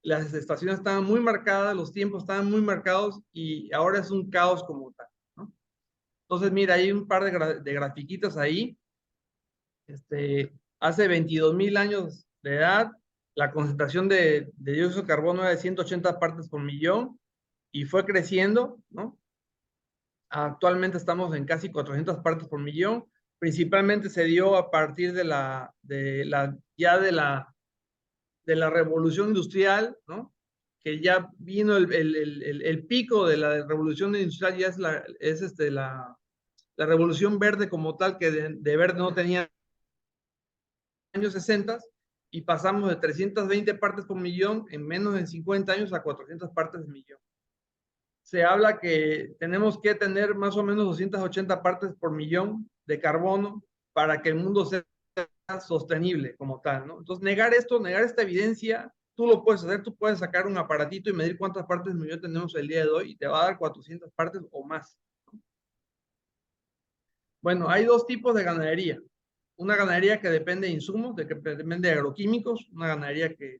las estaciones estaban muy marcadas, los tiempos estaban muy marcados, y ahora es un caos como tal, ¿no? Entonces, mira, hay un par de grafiquitas ahí. Hace 22,000 años de edad, la concentración de dióxido de carbono era de 180 partes por millón, y fue creciendo, ¿no? Actualmente estamos en casi 400 partes por millón. Principalmente se dio a partir de la revolución industrial, ¿no? Que ya vino el pico de la revolución industrial, ya la revolución verde como tal, que de verde no tenía años 60, y pasamos de 320 partes por millón en menos de 50 años a 400 partes por millón. Se habla que tenemos que tener más o menos 280 partes por millón de carbono para que el mundo sea sostenible como tal, ¿no? Entonces, negar esto, negar esta evidencia, tú lo puedes hacer, tú puedes sacar un aparatito y medir cuántas partes por millón tenemos el día de hoy, y te va a dar 400 partes o más. Bueno, hay dos tipos de ganadería. Una ganadería que depende de insumos, que depende de agroquímicos, una ganadería que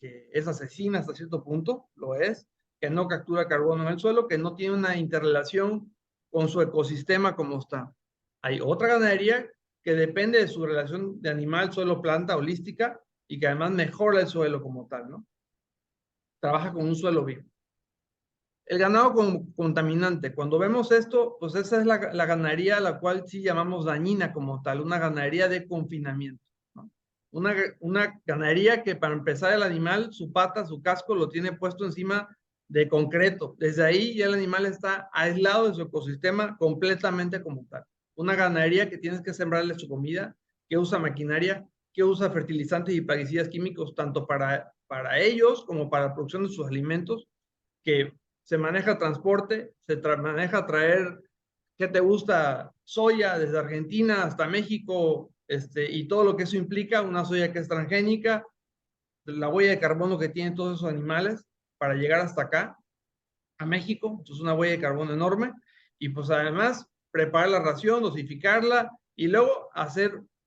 es asesina hasta cierto punto, lo es, que no captura carbono en el suelo, que no tiene una interrelación con su ecosistema como está. Hay otra ganadería que depende de su relación de animal, suelo, planta, holística, y que además mejora el suelo como tal, ¿no? Trabaja con un suelo vivo. El ganado contaminante. Cuando vemos esto, pues esa es la ganadería a la cual sí llamamos dañina como tal, una ganadería de confinamiento, ¿no? Una ganadería que, para empezar, el animal, su pata, su casco, lo tiene puesto encima de concreto. Desde ahí ya el animal está aislado de su ecosistema completamente como tal. Una ganadería que tienes que sembrarle su comida, que usa maquinaria, que usa fertilizantes y plaguicidas químicos, tanto para ellos como para la producción de sus alimentos, que se maneja transporte, maneja traer ¿qué te gusta? Soya desde Argentina hasta México, y todo lo que eso implica, una soya que es transgénica, la huella de carbono que tienen todos esos animales para llegar hasta acá, a México, entonces una huella de carbono enorme, y pues además preparar la ración, dosificarla, y luego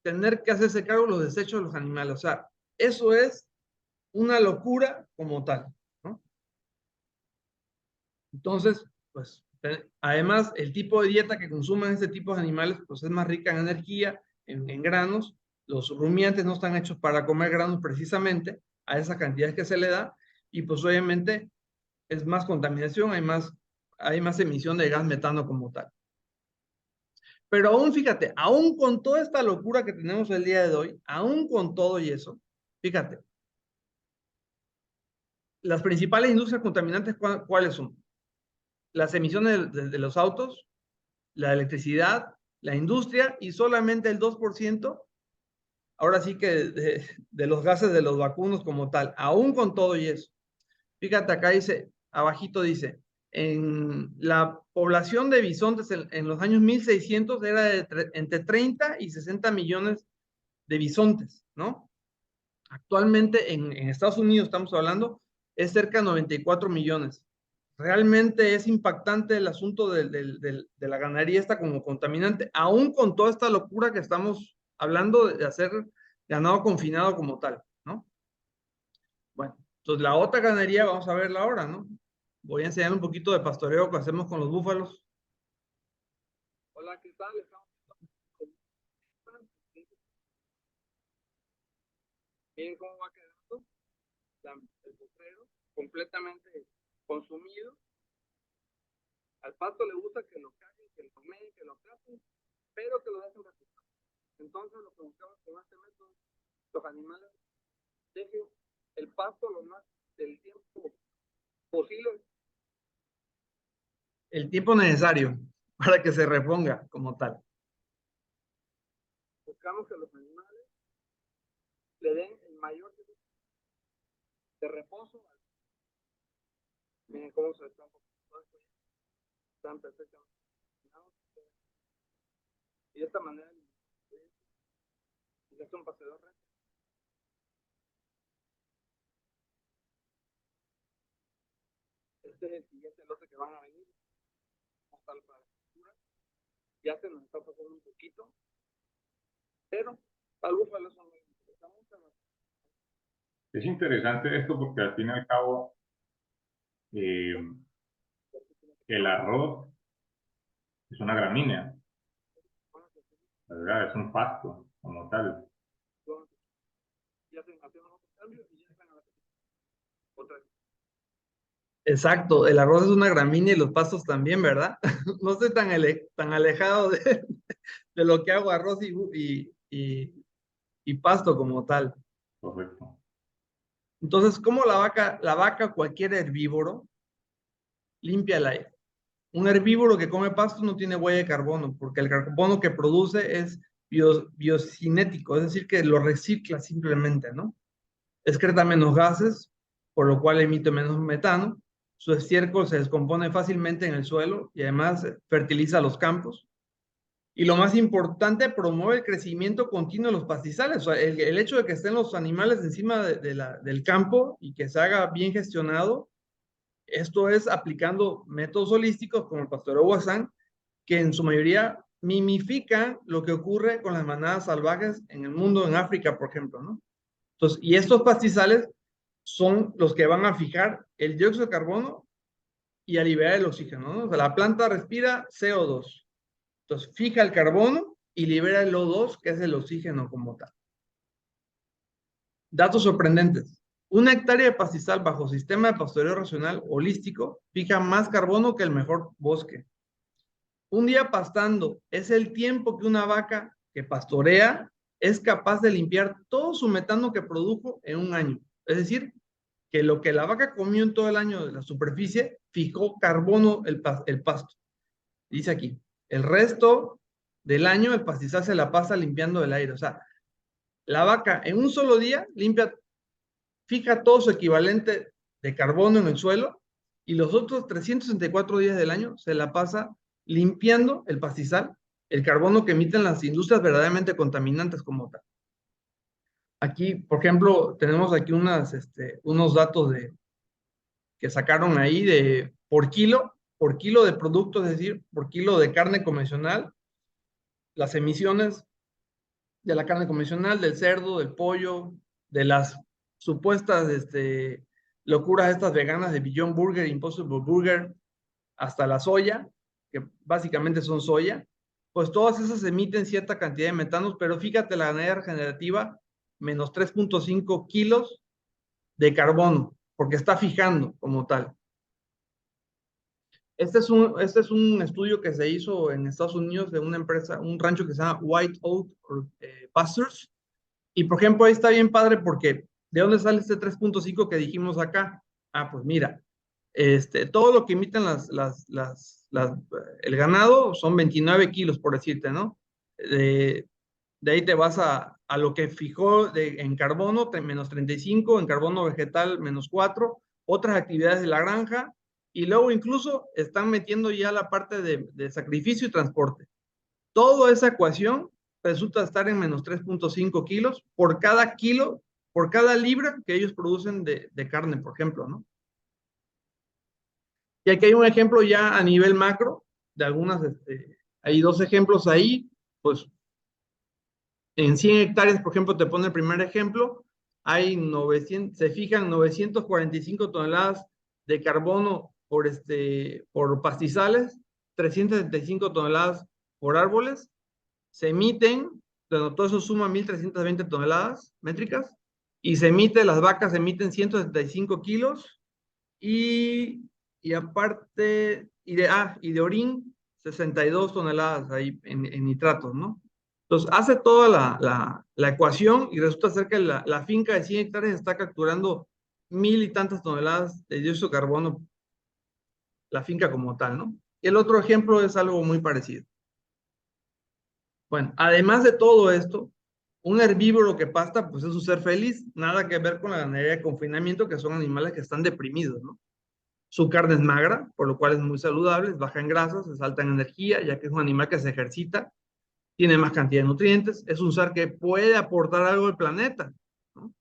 tener que hacerse cargo de los desechos de los animales, o sea, eso es una locura como tal, ¿no? Entonces, pues, además, el tipo de dieta que consumen este tipo de animales, pues es más rica en energía, en granos. Los rumiantes no están hechos para comer granos precisamente a esa cantidad que se le da, y pues obviamente es más contaminación, hay más emisión de gas metano como tal. Pero aún, fíjate, aún con toda esta locura que tenemos el día de hoy, aún con todo y eso, fíjate, las principales industrias contaminantes, ¿cuáles son? Las emisiones de los autos, la electricidad, la industria, y solamente el 2%, ahora sí que de los gases de los vacunos como tal, aún con todo y eso. Fíjate, acá dice, abajito dice, en la población de bisontes en los años 1600 era entre 30 y 60 millones de bisontes, ¿no? Actualmente en Estados Unidos, estamos hablando, es cerca de 94 millones. Realmente es impactante el asunto de la ganadería esta como contaminante, aún con toda esta locura que estamos hablando de hacer ganado confinado como tal, ¿no? Bueno, entonces la otra ganadería vamos a verla ahora, ¿no? Voy a enseñar un poquito de pastoreo que hacemos con los búfalos. Hola, ¿qué tal? Miren cómo va quedando el potrero completamente consumido. Al pasto le gusta que lo caguen, que lo meen, que lo casen, pero que lo dejen reposar. Entonces lo que buscamos con este método, los animales dejen el pasto lo más del tiempo posible. El tiempo necesario para que se reponga como tal. Buscamos que los animales le den el mayor de reposo. Miren cómo se están perfectamente. Y de esta manera es un paseador. Este es el siguiente lote que van a venir. Para la cultura. Ya se nos está pasando un poquito, pero tal vez para eso no interesamos. Es interesante esto porque al fin y al cabo eh, el arroz es una gramínea, ¿verdad? Es un pasto como tal. Exacto, el arroz es una gramínea y los pastos también, ¿verdad? No estoy tan alejado de lo que hago arroz y pasto como tal. Correcto. Entonces, ¿cómo la vaca, cualquier herbívoro, limpia el aire? Un herbívoro que come pasto no tiene huella de carbono, porque el carbono que produce es biocinético, es decir, que lo recicla simplemente, ¿no? Excreta menos gases, por lo cual emite menos metano. Su estiércol se descompone fácilmente en el suelo y además fertiliza los campos. Y lo más importante, promueve el crecimiento continuo de los pastizales. O sea, el hecho de que estén los animales encima del campo y que se haga bien gestionado, esto es aplicando métodos holísticos como el pastoreo Huasán, que en su mayoría mimifican lo que ocurre con las manadas salvajes en el mundo, en África, por ejemplo, ¿no? Entonces, y estos pastizales son los que van a fijar el dióxido de carbono y a liberar el oxígeno, ¿no? O sea, la planta respira CO2. Entonces, fija el carbono y libera el O2, que es el oxígeno como tal. Datos sorprendentes. Una hectárea de pastizal bajo sistema de pastoreo racional holístico fija más carbono que el mejor bosque. Un día pastando es el tiempo que una vaca que pastorea es capaz de limpiar todo su metano que produjo en un año. Es decir, que lo que la vaca comió en todo el año de la superficie fijó carbono el pasto. Dice aquí, el resto del año el pastizal se la pasa limpiando el aire. O sea, la vaca en un solo día fija todo su equivalente de carbono en el suelo y los otros 364 días del año se la pasa limpiando el pastizal, el carbono que emiten las industrias verdaderamente contaminantes como tal. Aquí, por ejemplo, tenemos aquí unos datos que sacaron ahí de por kilo de producto, es decir, por kilo de carne convencional, las emisiones de la carne convencional, del cerdo, del pollo, de las supuestas locuras estas veganas de Beyond Burger, Impossible Burger, hasta la soya, que básicamente son soya, pues todas esas emiten cierta cantidad de metanos, pero fíjate la ganadería regenerativa, menos 3.5 kilos de carbono, porque está fijando como tal. Este es un estudio que se hizo en Estados Unidos de una empresa, un rancho que se llama White Oak Pastures. Y por ejemplo, ahí está bien padre porque ¿de dónde sale este 3.5 que dijimos acá? Ah, pues mira, todo lo que emiten el ganado son 29 kilos, por decirte, ¿no? De ahí te vas a lo que fijó en carbono, menos 35, en carbono vegetal, menos 4, otras actividades de la granja, y luego incluso están metiendo ya la parte de sacrificio y transporte. Toda esa ecuación resulta estar en menos 3.5 kilos por cada kilo, por cada libra que ellos producen de carne, por ejemplo, ¿no? Y aquí hay un ejemplo ya a nivel macro, de algunas, hay dos ejemplos ahí, pues en 100 hectáreas, por ejemplo, te pone el primer ejemplo, hay 900, se fijan 945 toneladas de carbono por pastizales, 375 toneladas por árboles, se emiten, bueno, todo eso suma 1.320 toneladas métricas, y se emite, las vacas emiten 175 kilos, y aparte, y de orín, 62 toneladas ahí en nitratos, ¿no? Entonces, hace toda la ecuación y resulta ser que la finca de 100 hectáreas está capturando 1.000 y tantas toneladas de dióxido de carbono, la finca como tal, ¿no? Y el otro ejemplo es algo muy parecido. Bueno, además de todo esto, un herbívoro que pasta, pues es un ser feliz, nada que ver con la ganadería de confinamiento, que son animales que están deprimidos, ¿no? Su carne es magra, por lo cual es muy saludable, es baja en grasas, es alta en energía, ya que es un animal que se ejercita, tiene más cantidad de nutrientes, es un ser que puede aportar algo al planeta, ¿no?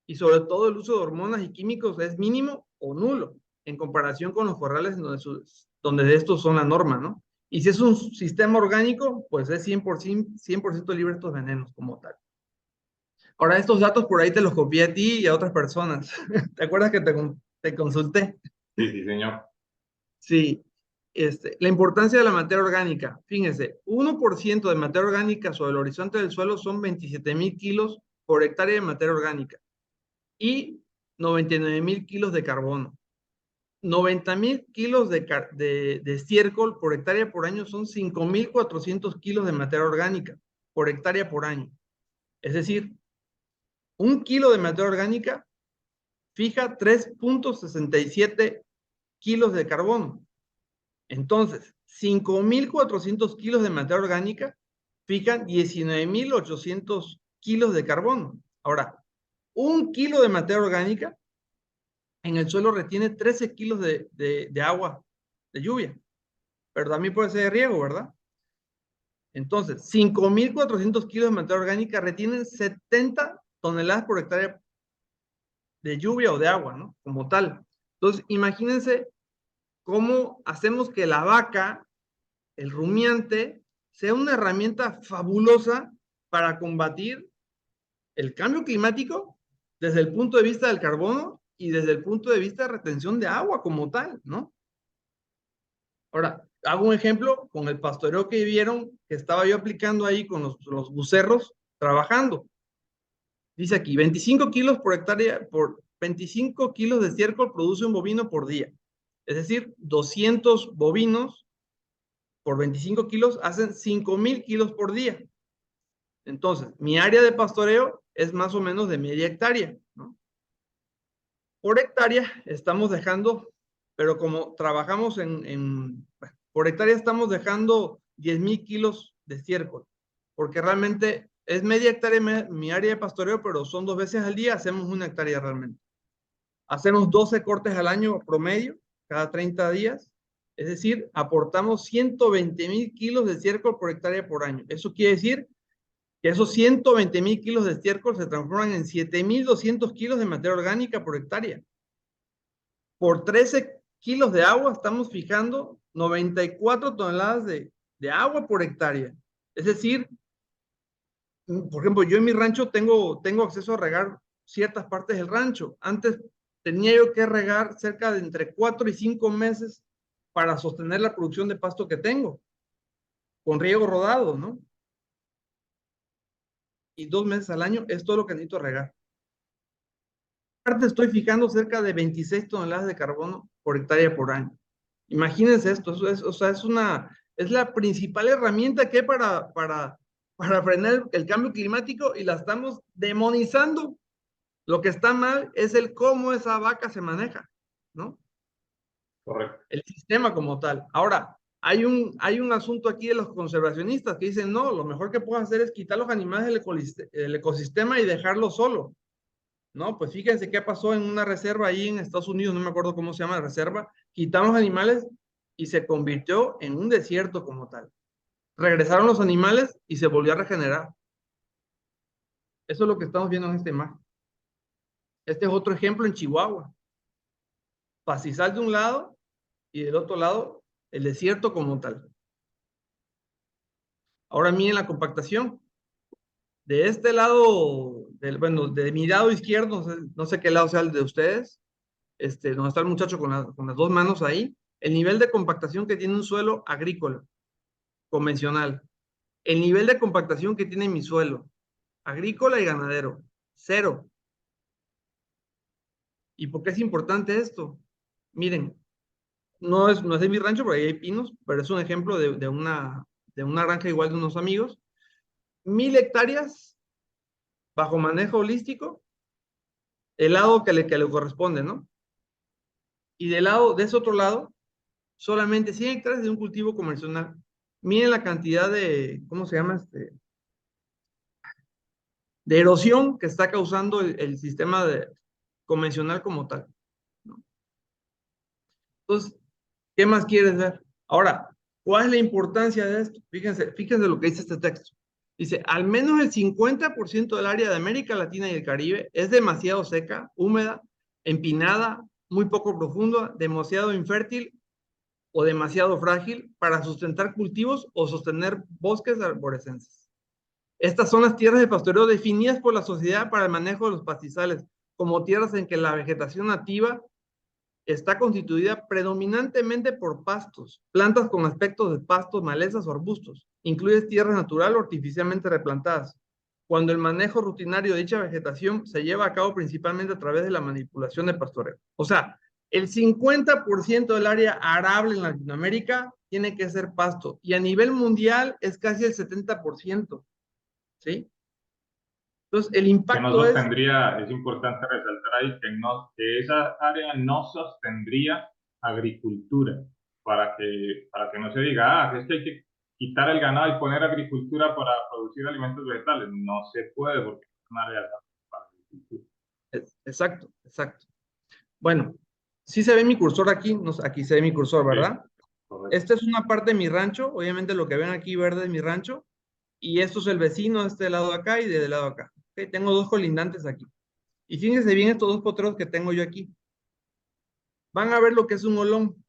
Y sobre todo el uso de hormonas y químicos es mínimo o nulo en comparación con los corrales donde estos son la norma, ¿no? Y si es un sistema orgánico, pues es 100% libre de estos venenos como tal. Ahora, estos datos por ahí te los copié a ti y a otras personas. ¿Te acuerdas que te consulté? Sí, sí, señor. Sí. La importancia de la materia orgánica. Fíjense, 1% de materia orgánica sobre el horizonte del suelo son 27.000 kilos por hectárea de materia orgánica y 99.000 kilos de carbono. 90.000 kilos de estiércol por hectárea por año son 5.400 kilos de materia orgánica por hectárea por año. Es decir, un kilo de materia orgánica fija 3.67 kilos de carbono. Entonces, 5.400 kilos de materia orgánica fijan 19.800 kilos de carbono. Ahora, un kilo de materia orgánica en el suelo retiene 13 kilos de agua, de lluvia, pero también puede ser de riego, ¿verdad? Entonces, 5.400 kilos de materia orgánica retienen 70 toneladas por hectárea de lluvia o de agua, ¿no? Como tal. Entonces, imagínense cómo hacemos que la vaca, el rumiante, sea una herramienta fabulosa para combatir el cambio climático desde el punto de vista del carbono y desde el punto de vista de retención de agua como tal, ¿no? Ahora, hago un ejemplo con el pastoreo que vieron que estaba yo aplicando ahí con los bucerros trabajando. Dice aquí, 25 kilos por hectárea, por 25 kilos de estiércol produce un bovino por día. Es decir, 200 bovinos por 25 kilos hacen 5.000 kilos por día. Entonces, mi área de pastoreo es más o menos de media hectárea, ¿no? Por hectárea estamos dejando, pero como trabajamos por hectárea estamos dejando 10.000 kilos de estiércol, porque realmente es media hectárea mi área de pastoreo, pero son 2 veces al día, hacemos una hectárea realmente. Hacemos 12 cortes al año promedio, cada 30 días. Es decir, aportamos 120,000 kilos de estiércol por hectárea por año. Eso quiere decir que esos 120,000 kilos de estiércol se transforman en 7,200 kilos de materia orgánica por hectárea. Por 13 kilos de agua estamos fijando 94 toneladas de agua por hectárea. Es decir, por ejemplo, yo en mi rancho tengo acceso a regar ciertas partes del rancho. Antes tenía yo que regar cerca de entre 4 y 5 meses para sostener la producción de pasto que tengo, con riego rodado, ¿no? Y 2 meses al año es todo lo que necesito regar. Aparte estoy fijando cerca de 26 toneladas de carbono por hectárea por año. Imagínense esto, o sea, es la principal herramienta que hay para frenar el cambio climático y la estamos demonizando. Lo que está mal es el cómo esa vaca se maneja, ¿no? Correcto. El sistema como tal. Ahora, hay un asunto aquí de los conservacionistas que dicen, no, lo mejor que puedo hacer es quitar los animales del ecosistema y dejarlos solo. No, pues fíjense qué pasó en una reserva ahí en Estados Unidos, no me acuerdo cómo se llama la reserva, quitaron los animales y se convirtió en un desierto como tal. Regresaron los animales y se volvió a regenerar. Eso es lo que estamos viendo en esta imagen. Este es otro ejemplo en Chihuahua. Pastizal de un lado y del otro lado el desierto como tal. Ahora miren la compactación. De este lado, bueno, de mi lado izquierdo, no sé qué lado sea el de ustedes, donde está el muchacho con las dos manos ahí, el nivel de compactación que tiene un suelo agrícola, convencional. El nivel de compactación que tiene mi suelo, agrícola y ganadero, 0. ¿Y por qué es importante esto? Miren, no es de mi rancho, porque ahí hay pinos, pero es un ejemplo de una granja igual de unos amigos. 1,000 hectáreas bajo manejo holístico, el lado que le corresponde, ¿no? Y de ese otro lado, solamente 100 hectáreas de un cultivo convencional. Miren la cantidad de, ¿cómo se llama? De erosión que está causando el sistema convencional como tal, ¿no? Entonces, ¿qué más quieres ver? Ahora, ¿cuál es la importancia de esto? Fíjense lo que dice este texto. Dice, al menos el 50% del área de América Latina y el Caribe es demasiado seca, húmeda, empinada, muy poco profunda, demasiado infértil o demasiado frágil para sustentar cultivos o sostener bosques arborescentes. Estas son las tierras de pastoreo definidas por la sociedad para el manejo de los pastizales, como tierras en que la vegetación nativa está constituida predominantemente por pastos, plantas con aspectos de pastos, malezas o arbustos. Incluye tierra natural o artificialmente replantadas. Cuando el manejo rutinario de dicha vegetación se lleva a cabo principalmente a través de la manipulación de pastoreo. O sea, el 50% del área arable en Latinoamérica tiene que ser pasto y a nivel mundial es casi el 70%. ¿Sí? Entonces, el Que no impacto sostendría, es importante resaltar ahí que esa área no sostendría agricultura, para que no se diga, es que hay que quitar el ganado y poner agricultura para producir alimentos vegetales. No se puede porque es un área para agricultura. Exacto, exacto. Bueno, sí se ve mi cursor aquí, aquí se ve mi cursor, ¿verdad? Sí, correcto. Esta es una parte de mi rancho, obviamente lo que ven aquí verde es mi rancho, y esto es el vecino de este lado de acá y de este lado de acá. ¿Okay? Tengo dos colindantes aquí. Y fíjense bien estos dos potreros que tengo yo aquí. Van a ver lo que es un olón.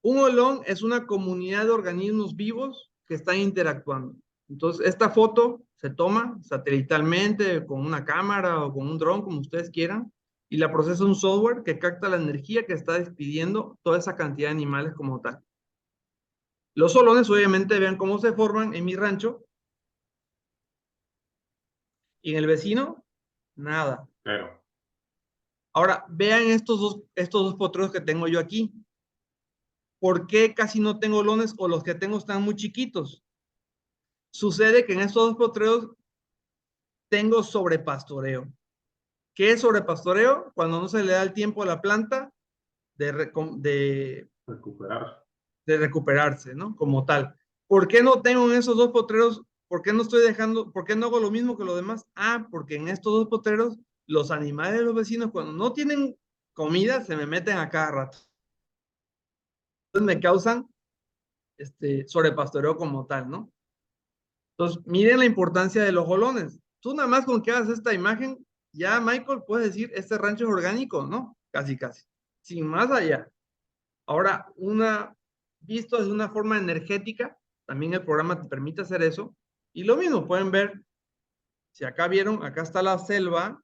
Un olón es una comunidad de organismos vivos que están interactuando. Entonces, esta foto se toma satelitalmente con una cámara o con un dron, como ustedes quieran, y la procesa un software que capta la energía que está despidiendo toda esa cantidad de animales como tal. Los olones, obviamente, vean cómo se forman en mi rancho, y en el vecino, nada. Pero, Ahora, vean estos dos potreros que tengo yo aquí. ¿Por qué casi no tengo olones o los que tengo están muy chiquitos? Sucede que en estos dos potreros tengo sobrepastoreo. ¿Qué es sobrepastoreo? Cuando no se le da el tiempo a la planta recuperar. de recuperarse, ¿no? Como tal. ¿Por qué no tengo en esos dos potreros? ¿Por qué no estoy dejando, por qué no hago lo mismo que los demás? Ah, porque en estos dos potreros, los animales de los vecinos, cuando no tienen comida se me meten a cada rato. Entonces me causan sobrepastoreo como tal, ¿no? Entonces, miren la importancia de los jolones. Tú nada más con que hagas esta imagen, ya Michael puedes decir, este rancho es orgánico, ¿no? Casi, casi. Sin más allá. Ahora, visto desde una forma energética, también el programa te permite hacer eso. Y lo mismo, pueden ver, si acá vieron, acá está la selva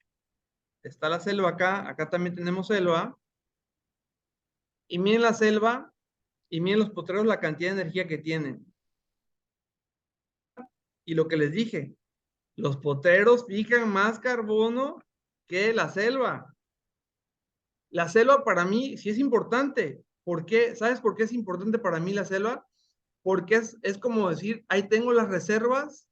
acá también tenemos selva. Y miren la selva, y miren los potreros, la cantidad de energía que tienen. Y lo que les dije, los potreros fijan más carbono que la selva. La selva para mí sí es importante. ¿Por qué? ¿Sabes por qué es importante para mí la selva? Porque es como decir, ahí tengo las reservas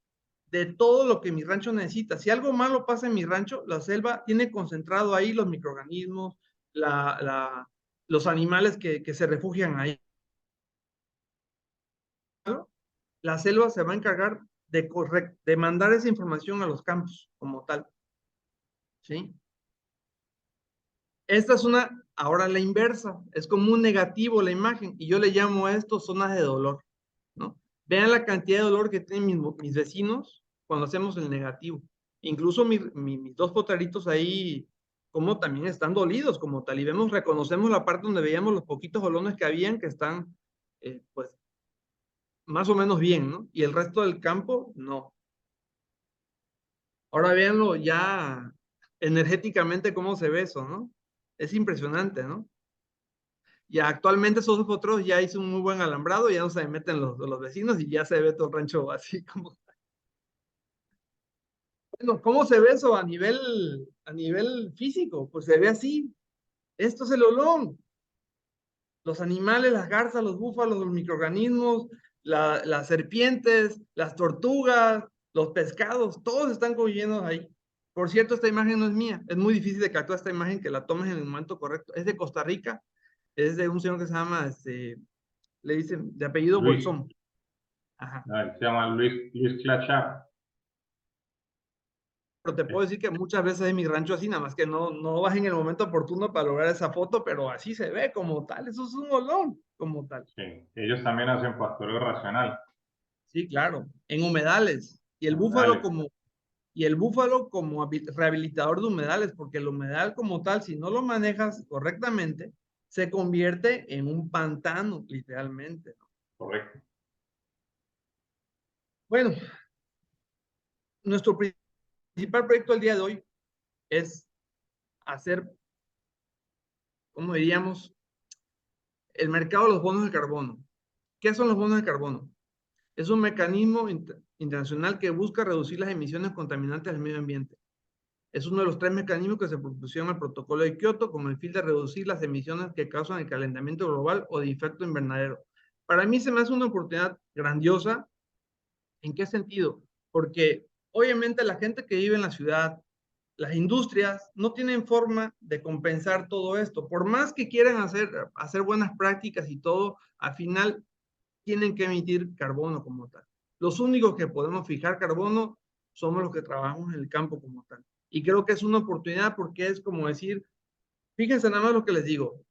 de todo lo que mi rancho necesita. Si algo malo pasa en mi rancho, la selva tiene concentrado ahí los microorganismos, los animales que se refugian ahí. La selva se va a encargar de mandar esa información a los campos como tal. ¿Sí? Esta es ahora la inversa, es como un negativo la imagen, y yo le llamo a esto zonas de dolor, ¿no? Vean la cantidad de dolor que tienen mis vecinos cuando hacemos el negativo. Incluso mis dos potaritos ahí, como también están dolidos como tal, y reconocemos la parte donde veíamos los poquitos olones que habían, que están, pues, más o menos bien, ¿no? Y el resto del campo, no. Ahora véanlo ya energéticamente cómo se ve eso, ¿no? Es impresionante, ¿no? Y actualmente esos otros ya hizo un muy buen alambrado, ya no se meten los vecinos y ya se ve todo el rancho así como... Bueno, ¿cómo se ve eso a nivel físico? Pues se ve así. Esto es el olón. Los animales, las garzas, los búfalos, los microorganismos, las serpientes, las tortugas, los pescados, todos están llenos ahí. Por cierto, esta imagen no es mía. Es muy difícil de capturar esta imagen, que la tomes en el momento correcto. Es de Costa Rica. Es de un señor que se llama, le dicen, de apellido Luis, Bolsón. Ajá. se llama Luis Clachar. Pero te puedo decir que muchas veces en mi rancho así, nada más que no vas en el momento oportuno para lograr esa foto, pero así se ve como tal. Eso es un olón como tal. Sí, ellos también hacen pastoreo racional. Sí, claro, en humedales. Dale, Y el búfalo como rehabilitador de humedales, porque el humedal como tal, si no lo manejas correctamente, se convierte en un pantano, literalmente, ¿no? correcto. Bueno, nuestro principal proyecto el día de hoy es hacer, ¿cómo diríamos? El mercado de los bonos de carbono. ¿Qué son los bonos de carbono? Es un mecanismo internacional que busca reducir las emisiones contaminantes del medio ambiente. Es uno de los 3 mecanismos que se propusieron al protocolo de Kioto con el fin de reducir las emisiones que causan el calentamiento global o de efecto invernadero. Para mí se me hace una oportunidad grandiosa. ¿En qué sentido? Porque obviamente la gente que vive en la ciudad, las industrias, no tienen forma de compensar todo esto. Por más que quieran hacer buenas prácticas y todo, al final tienen que emitir carbono como tal. Los únicos que podemos fijar carbono somos los que trabajamos en el campo como tal. Y creo que es una oportunidad porque es como decir, fíjense nada más lo que les digo,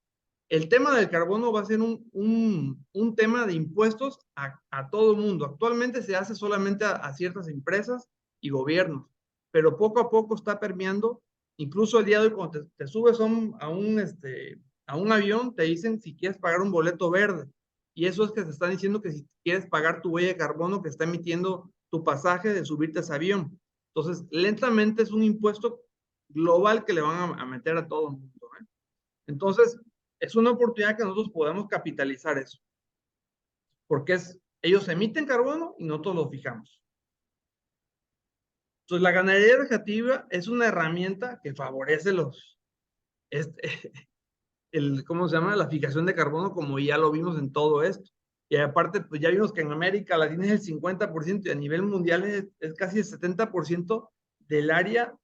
el tema del carbono va a ser un tema de impuestos a todo el mundo. Actualmente se hace solamente a ciertas empresas y gobiernos, pero poco a poco está permeando. Incluso el día de hoy, cuando te subes a un avión, te dicen si quieres pagar un boleto verde. Y eso es que te están diciendo que si quieres pagar tu huella de carbono que está emitiendo tu pasaje de subirte a ese avión. Entonces, lentamente es un impuesto global que le van a meter a todo el mundo, ¿eh? Entonces, es una oportunidad que nosotros podemos capitalizar eso, porque ellos emiten carbono y nosotros lo fijamos. Entonces, la ganadería recreativa es una herramienta que favorece este, ¿cómo se llama? La fijación de carbono, como ya lo vimos en todo esto. Y aparte, pues ya vimos que en América Latina es el 50% y a nivel mundial es casi el 70% del área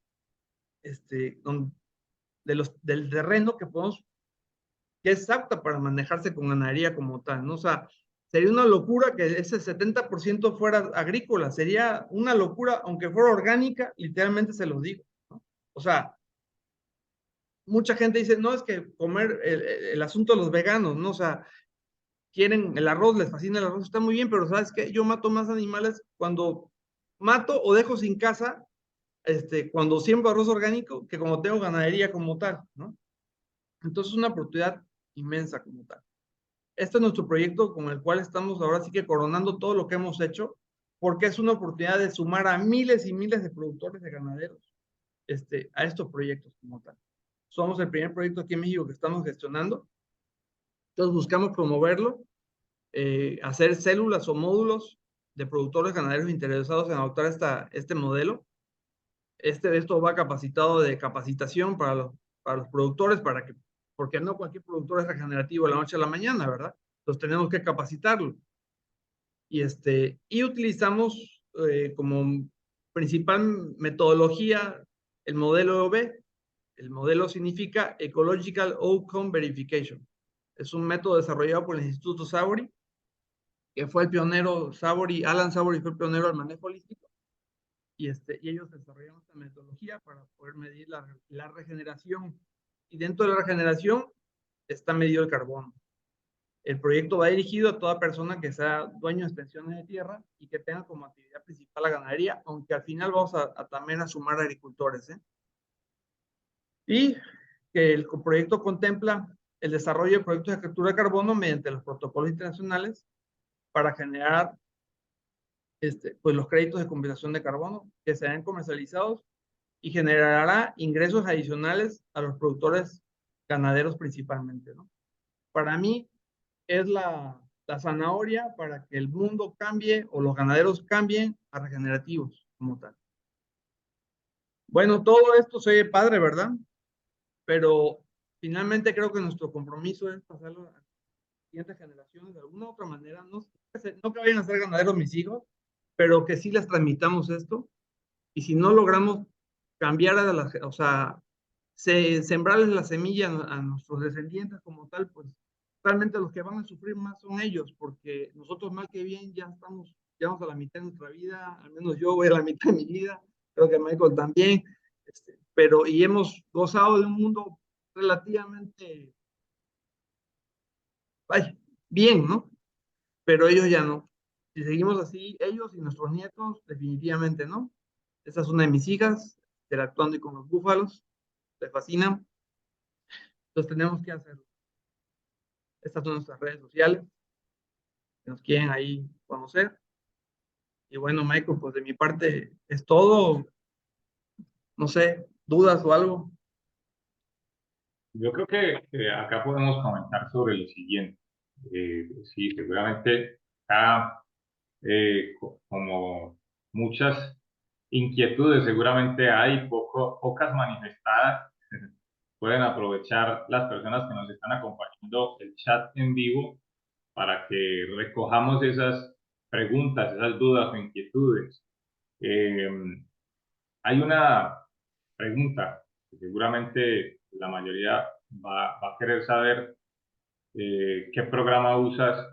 del terreno que es apta para manejarse con ganadería como tal, ¿no? O sea, sería una locura que ese 70% fuera agrícola, sería una locura, aunque fuera orgánica, literalmente se los digo, ¿no? O sea, mucha gente dice, no, es que comer el asunto de los veganos, ¿no? O sea, quieren el arroz, les fascina el arroz, está muy bien, pero ¿sabes qué? Yo mato más animales cuando mato o dejo sin casa, cuando siembro arroz orgánico, que como tengo ganadería como tal, ¿no? Entonces es una oportunidad inmensa como tal. Este es nuestro proyecto con el cual estamos ahora sí que coronando todo lo que hemos hecho, porque es una oportunidad de sumar a miles y miles de productores de ganaderos a estos proyectos como tal. Somos el primer proyecto aquí en México que estamos gestionando. Entonces buscamos promoverlo, hacer células o módulos de productores ganaderos interesados en adoptar este modelo. Esto va capacitado de capacitación para los productores, porque no cualquier productor es regenerativo de la noche a la mañana, ¿verdad? Entonces tenemos que capacitarlo. Y utilizamos como principal metodología el modelo EOB. El modelo significa Ecological Outcome Verification. Es un método desarrollado por el Instituto Savory, que fue el pionero, Alan Savory fue el pionero del manejo holístico, y ellos desarrollaron esta metodología para poder medir la regeneración. Y dentro de la regeneración está medido el carbono. El proyecto va dirigido a toda persona que sea dueño de extensiones de tierra y que tenga como actividad principal la ganadería, aunque al final vamos también a sumar agricultores, ¿eh? Y que el proyecto contempla el desarrollo de proyectos de captura de carbono mediante los protocolos internacionales para generar pues los créditos de compensación de carbono que serán comercializados y generará ingresos adicionales a los productores ganaderos principalmente, ¿no? Para mí es la zanahoria para que el mundo cambie o los ganaderos cambien a regenerativos como tal. Bueno, todo esto se oye padre, ¿verdad? Pero finalmente creo que nuestro compromiso es pasarlo a las siguientes generaciones de alguna u otra manera. No que vayan a ser ganaderos mis hijos, pero que sí les transmitamos esto. Y si no logramos cambiar o sea, sembrarles la semilla a nuestros descendientes como tal, pues realmente los que van a sufrir más son ellos, porque nosotros mal que bien llegamos a la mitad de nuestra vida, al menos yo voy a la mitad de mi vida, creo que Michael también, y hemos gozado de un mundo relativamente, ay, bien, ¿no? Pero ellos ya no. Si seguimos así, ellos y nuestros nietos, definitivamente no. Esa es una de mis hijas, interactuando con los búfalos, les fascina. Entonces tenemos que hacerlo. Estas son nuestras redes sociales, que nos quieren ahí conocer. Y bueno, Michael, pues de mi parte es todo. No sé, dudas o algo. Yo creo que acá podemos comentar sobre lo siguiente. Sí, seguramente acá, como muchas inquietudes seguramente hay, pocas manifestadas, pueden aprovechar las personas que nos están acompañando el chat en vivo para que recojamos esas preguntas, esas dudas o inquietudes. Eh, Hay una pregunta que seguramente la mayoría va a querer saber, qué programa usas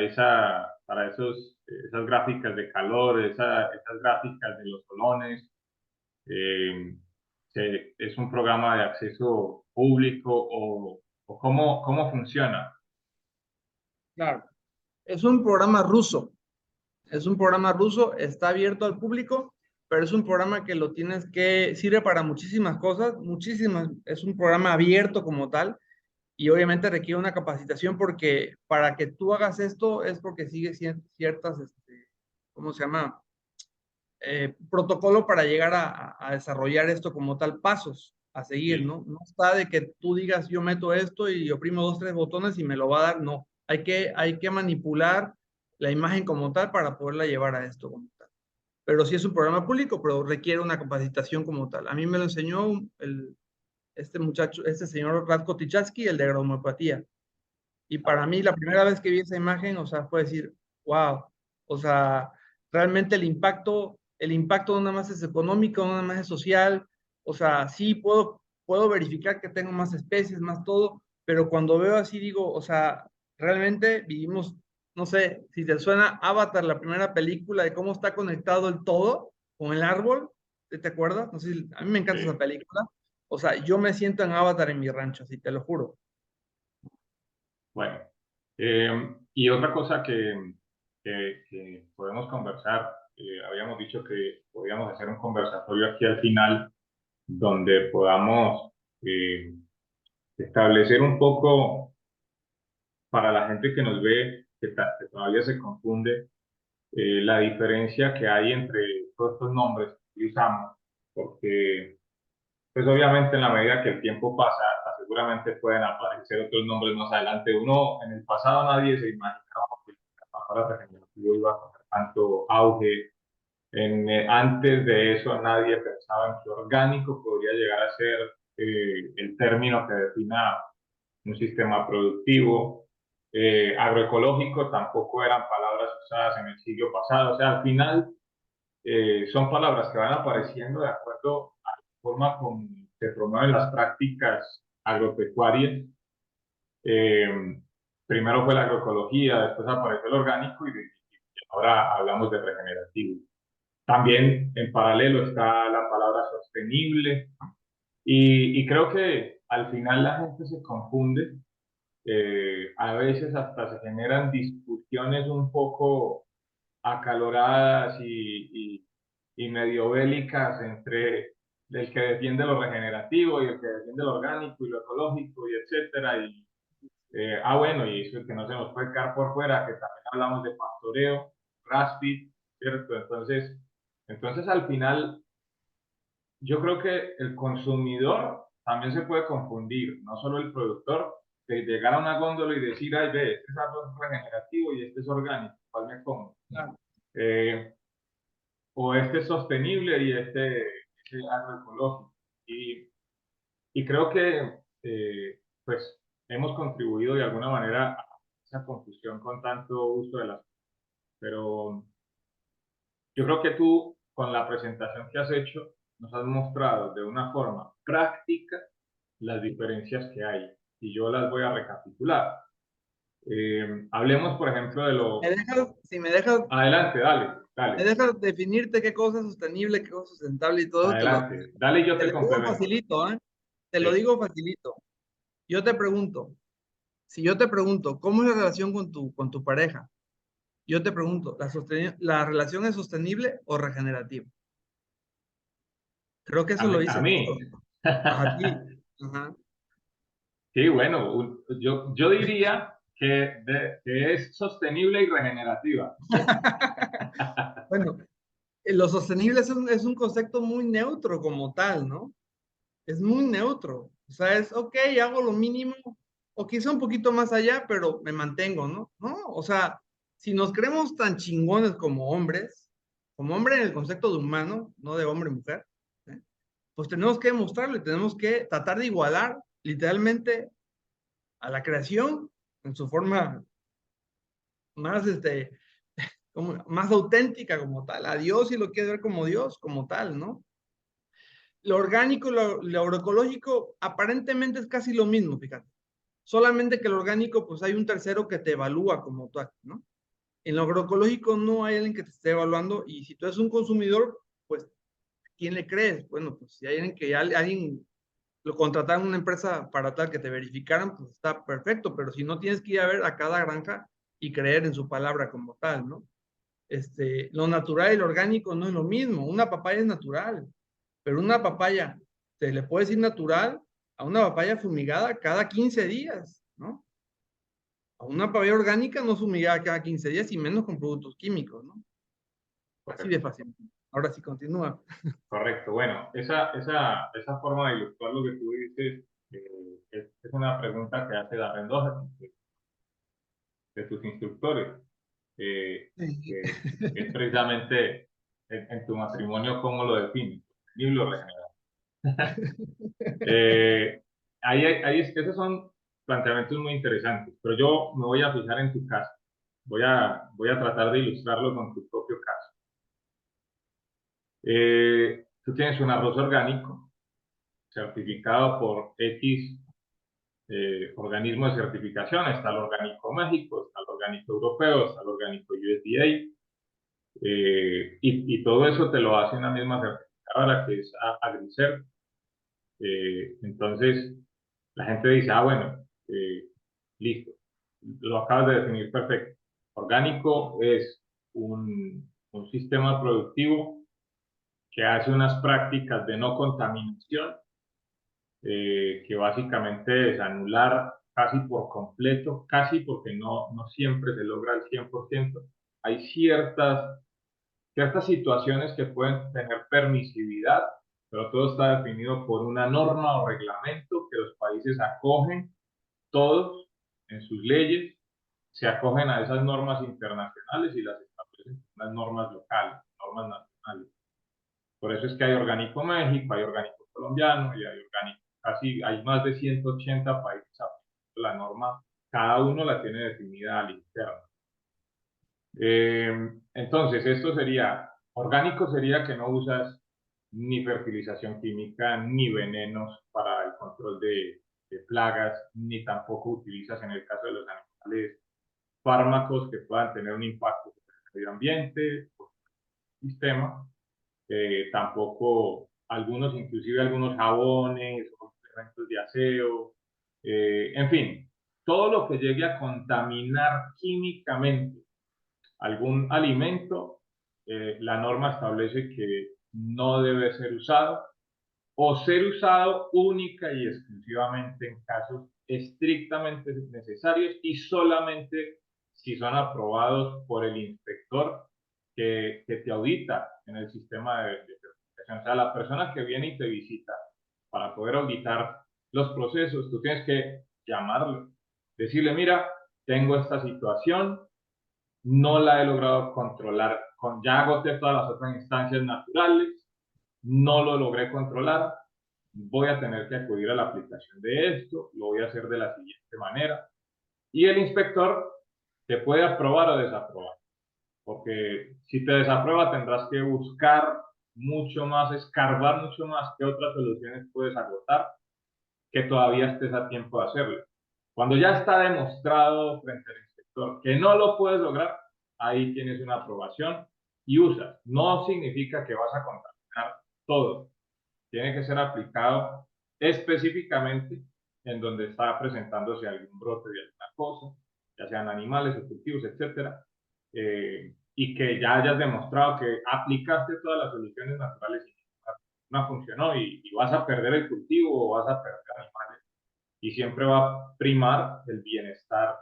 esas gráficas de calor, esas gráficas de los solones. eh, ¿Es un programa de acceso público o cómo funciona? Claro. Es un programa ruso. Es un programa ruso, está abierto al público, pero es un programa que sirve para muchísimas cosas, muchísimas. Es un programa abierto como tal y obviamente requiere una capacitación porque para que tú hagas esto es porque sigue ciertas, ¿cómo se llama? Protocolo para llegar a desarrollar esto como tal, pasos a seguir, Sí. ¿no? No está de que tú digas, yo meto esto y oprimo 2, 3 botones y me lo va a dar, no. Hay que manipular la imagen como tal para poderla llevar a esto como tal. Pero sí es un programa público, pero requiere una capacitación como tal. A mí me lo enseñó este señor Radko Tichaski, el de agrohomeopatía. Y para mí, la primera vez que vi esa imagen, o sea, fue decir, wow, o sea, realmente el impacto no nada más es económico, no nada más es social, o sea, sí puedo verificar que tengo más especies, más todo, pero cuando veo así digo, o sea, realmente vivimos, no sé, si te suena Avatar, la primera película de cómo está conectado el todo con el árbol, ¿te acuerdas? No sé, a mí me encanta esa Sí. película. O sea, yo me siento en Avatar en mi rancho, así te lo juro. Bueno, y otra cosa que podemos conversar, habíamos dicho que podíamos hacer un conversatorio aquí al final donde podamos establecer un poco para la gente que nos ve, que todavía se confunde, la diferencia que hay entre todos estos nombres que usamos, porque pues obviamente en la medida que el tiempo pasa, seguramente pueden aparecer otros nombres más adelante. Uno, en el pasado nadie se imaginaba que la palabra regenerativo iba a tener tanto auge. Antes de eso nadie pensaba en que orgánico podría llegar a ser el término que defina un sistema productivo. Agroecológico tampoco eran palabras usadas en el siglo pasado. O sea, al final son palabras que van apareciendo de acuerdo a la forma como se promueven las prácticas agropecuarias. Eh, Primero fue la agroecología, después apareció el orgánico y ahora hablamos de regenerativo. También en paralelo está la palabra sostenible y creo que al final la gente se confunde. A veces hasta se generan discusiones un poco acaloradas y medio bélicas entre el que defiende lo regenerativo y el que defiende lo orgánico y lo ecológico y etcétera. Bueno, y eso es que no se nos puede quedar por fuera, que también hablamos de pastoreo, RASPI, ¿cierto? Entonces al final yo creo que el consumidor también se puede confundir, no solo el productor, de llegar a una góndola y decir, ay, ve, este es arroz regenerativo y este es orgánico, ¿cuál me como? Claro. Eh, o este es sostenible y este agroecológico. Y creo que pues hemos contribuido de alguna manera a esa confusión con tanto uso de las... Pero yo creo que tú, con la presentación que has hecho, nos has mostrado de una forma práctica las diferencias que hay. Y yo las voy a recapitular. Hablemos, por ejemplo, de ¿Me lo... dejas, si Adelante, dale, me dale. dejas definirte qué cosa es sostenible, qué cosa es sustentable y todo, Adelante, dale y yo te te lo digo complemento. facilito, ¿eh? Te lo Sí. digo facilito. Yo te pregunto, si yo te pregunto, ¿cómo es la relación con tu pareja? Yo te pregunto, ¿la relación es sostenible o regenerativa? Creo que eso lo A dice todo. mí. A ti. Ajá. Sí, bueno, yo diría que es sostenible y regenerativa. Bueno, lo sostenible es un concepto muy neutro como tal, ¿no? Es muy neutro. O sea, es, ok, hago lo mínimo, o quizá un poquito más allá, pero me mantengo, ¿no? No, o sea, si nos creemos tan chingones como hombre en el concepto de humano, no de hombre y mujer, ¿eh? Pues tenemos que demostrarlo y tenemos que tratar de igualar literalmente a la creación en su forma más, como, más auténtica como tal, a Dios si lo quieres ver como Dios, como tal, ¿no? Lo orgánico, lo agroecológico, aparentemente es casi lo mismo, fíjate. Solamente que lo orgánico, pues hay un tercero que te evalúa como tal, ¿no? En lo agroecológico no hay alguien que te esté evaluando y si tú eres un consumidor, pues, ¿quién le crees? Bueno, pues si hay alguien que alguien lo contrataron una empresa para tal que te verificaran, pues está perfecto, pero si no tienes que ir a ver a cada granja y creer en su palabra como tal, ¿no? Lo natural y lo orgánico no es lo mismo. Una papaya es natural, pero una papaya se le puede decir natural a una papaya fumigada cada 15 días, ¿no? A una papaya orgánica no fumigada cada 15 días y menos con productos químicos, ¿no? Así de Correcto, fácil. Ahora sí continúa. correcto. Bueno, esa forma de ilustrar lo que tú dices es una pregunta que hace Darren Doherty de tus instructores, Sí. que es precisamente en tu matrimonio cómo lo defines, y lo regeneras. Esos son planteamientos muy interesantes, pero yo me voy a fijar en tu caso. Voy a tratar de ilustrarlo con tu propio caso. Tú tienes un arroz orgánico certificado por X organismo de certificación. Está el orgánico México, está el orgánico europeo, está el orgánico USDA, y todo eso te lo hace una misma certificadora que es AgriCert. Entonces, la gente dice, ah, bueno, listo, lo acabas de definir perfecto. Orgánico es un sistema productivo que hace unas prácticas de no contaminación, que básicamente es anular casi por completo, casi porque no siempre se logra al 100%. Hay ciertas situaciones que pueden tener permisividad, pero todo está definido por una norma o reglamento que los países acogen todos en sus leyes, se acogen a esas normas internacionales y las establecen las normas locales, normas nacionales. Por eso es que hay Orgánico México, hay Orgánico Colombiano y hay Orgánico, casi hay más de 180 países aplicando la norma, cada uno la tiene definida al interno. Entonces, esto sería, orgánico sería que no usas ni fertilización química, ni venenos para el control de plagas, ni tampoco utilizas, en el caso de los animales, fármacos que puedan tener un impacto sobre el medio ambiente o el sistema. Tampoco algunos, inclusive algunos jabones o elementos de aseo, en fin, todo lo que llegue a contaminar químicamente algún alimento, la norma establece que no debe ser usado o ser usado única y exclusivamente en casos estrictamente necesarios y solamente si son aprobados por el inspector que te audita en el sistema de certificación. O sea, la persona que viene y te visita para poder auditar los procesos, tú tienes que llamarlo, decirle, mira, tengo esta situación, no la he logrado controlar, ya agoté todas las otras instancias naturales, no lo logré controlar, voy a tener que acudir a la aplicación de esto, lo voy a hacer de la siguiente manera. Y el inspector te puede aprobar o desaprobar, porque si te desaprueba tendrás que buscar mucho más, escarbar mucho más qué otras soluciones puedes agotar, que todavía estés a tiempo de hacerlo. Cuando ya está demostrado frente al inspector que no lo puedes lograr, ahí tienes una aprobación y usas. No significa que vas a contaminar todo. Tiene que ser aplicado específicamente en donde está presentándose algún brote de alguna cosa, ya sean animales o cultivos, etcétera, y que ya hayas demostrado que aplicaste todas las soluciones naturales y no funcionó y vas a perder el cultivo o vas a perder animales y siempre va a primar el bienestar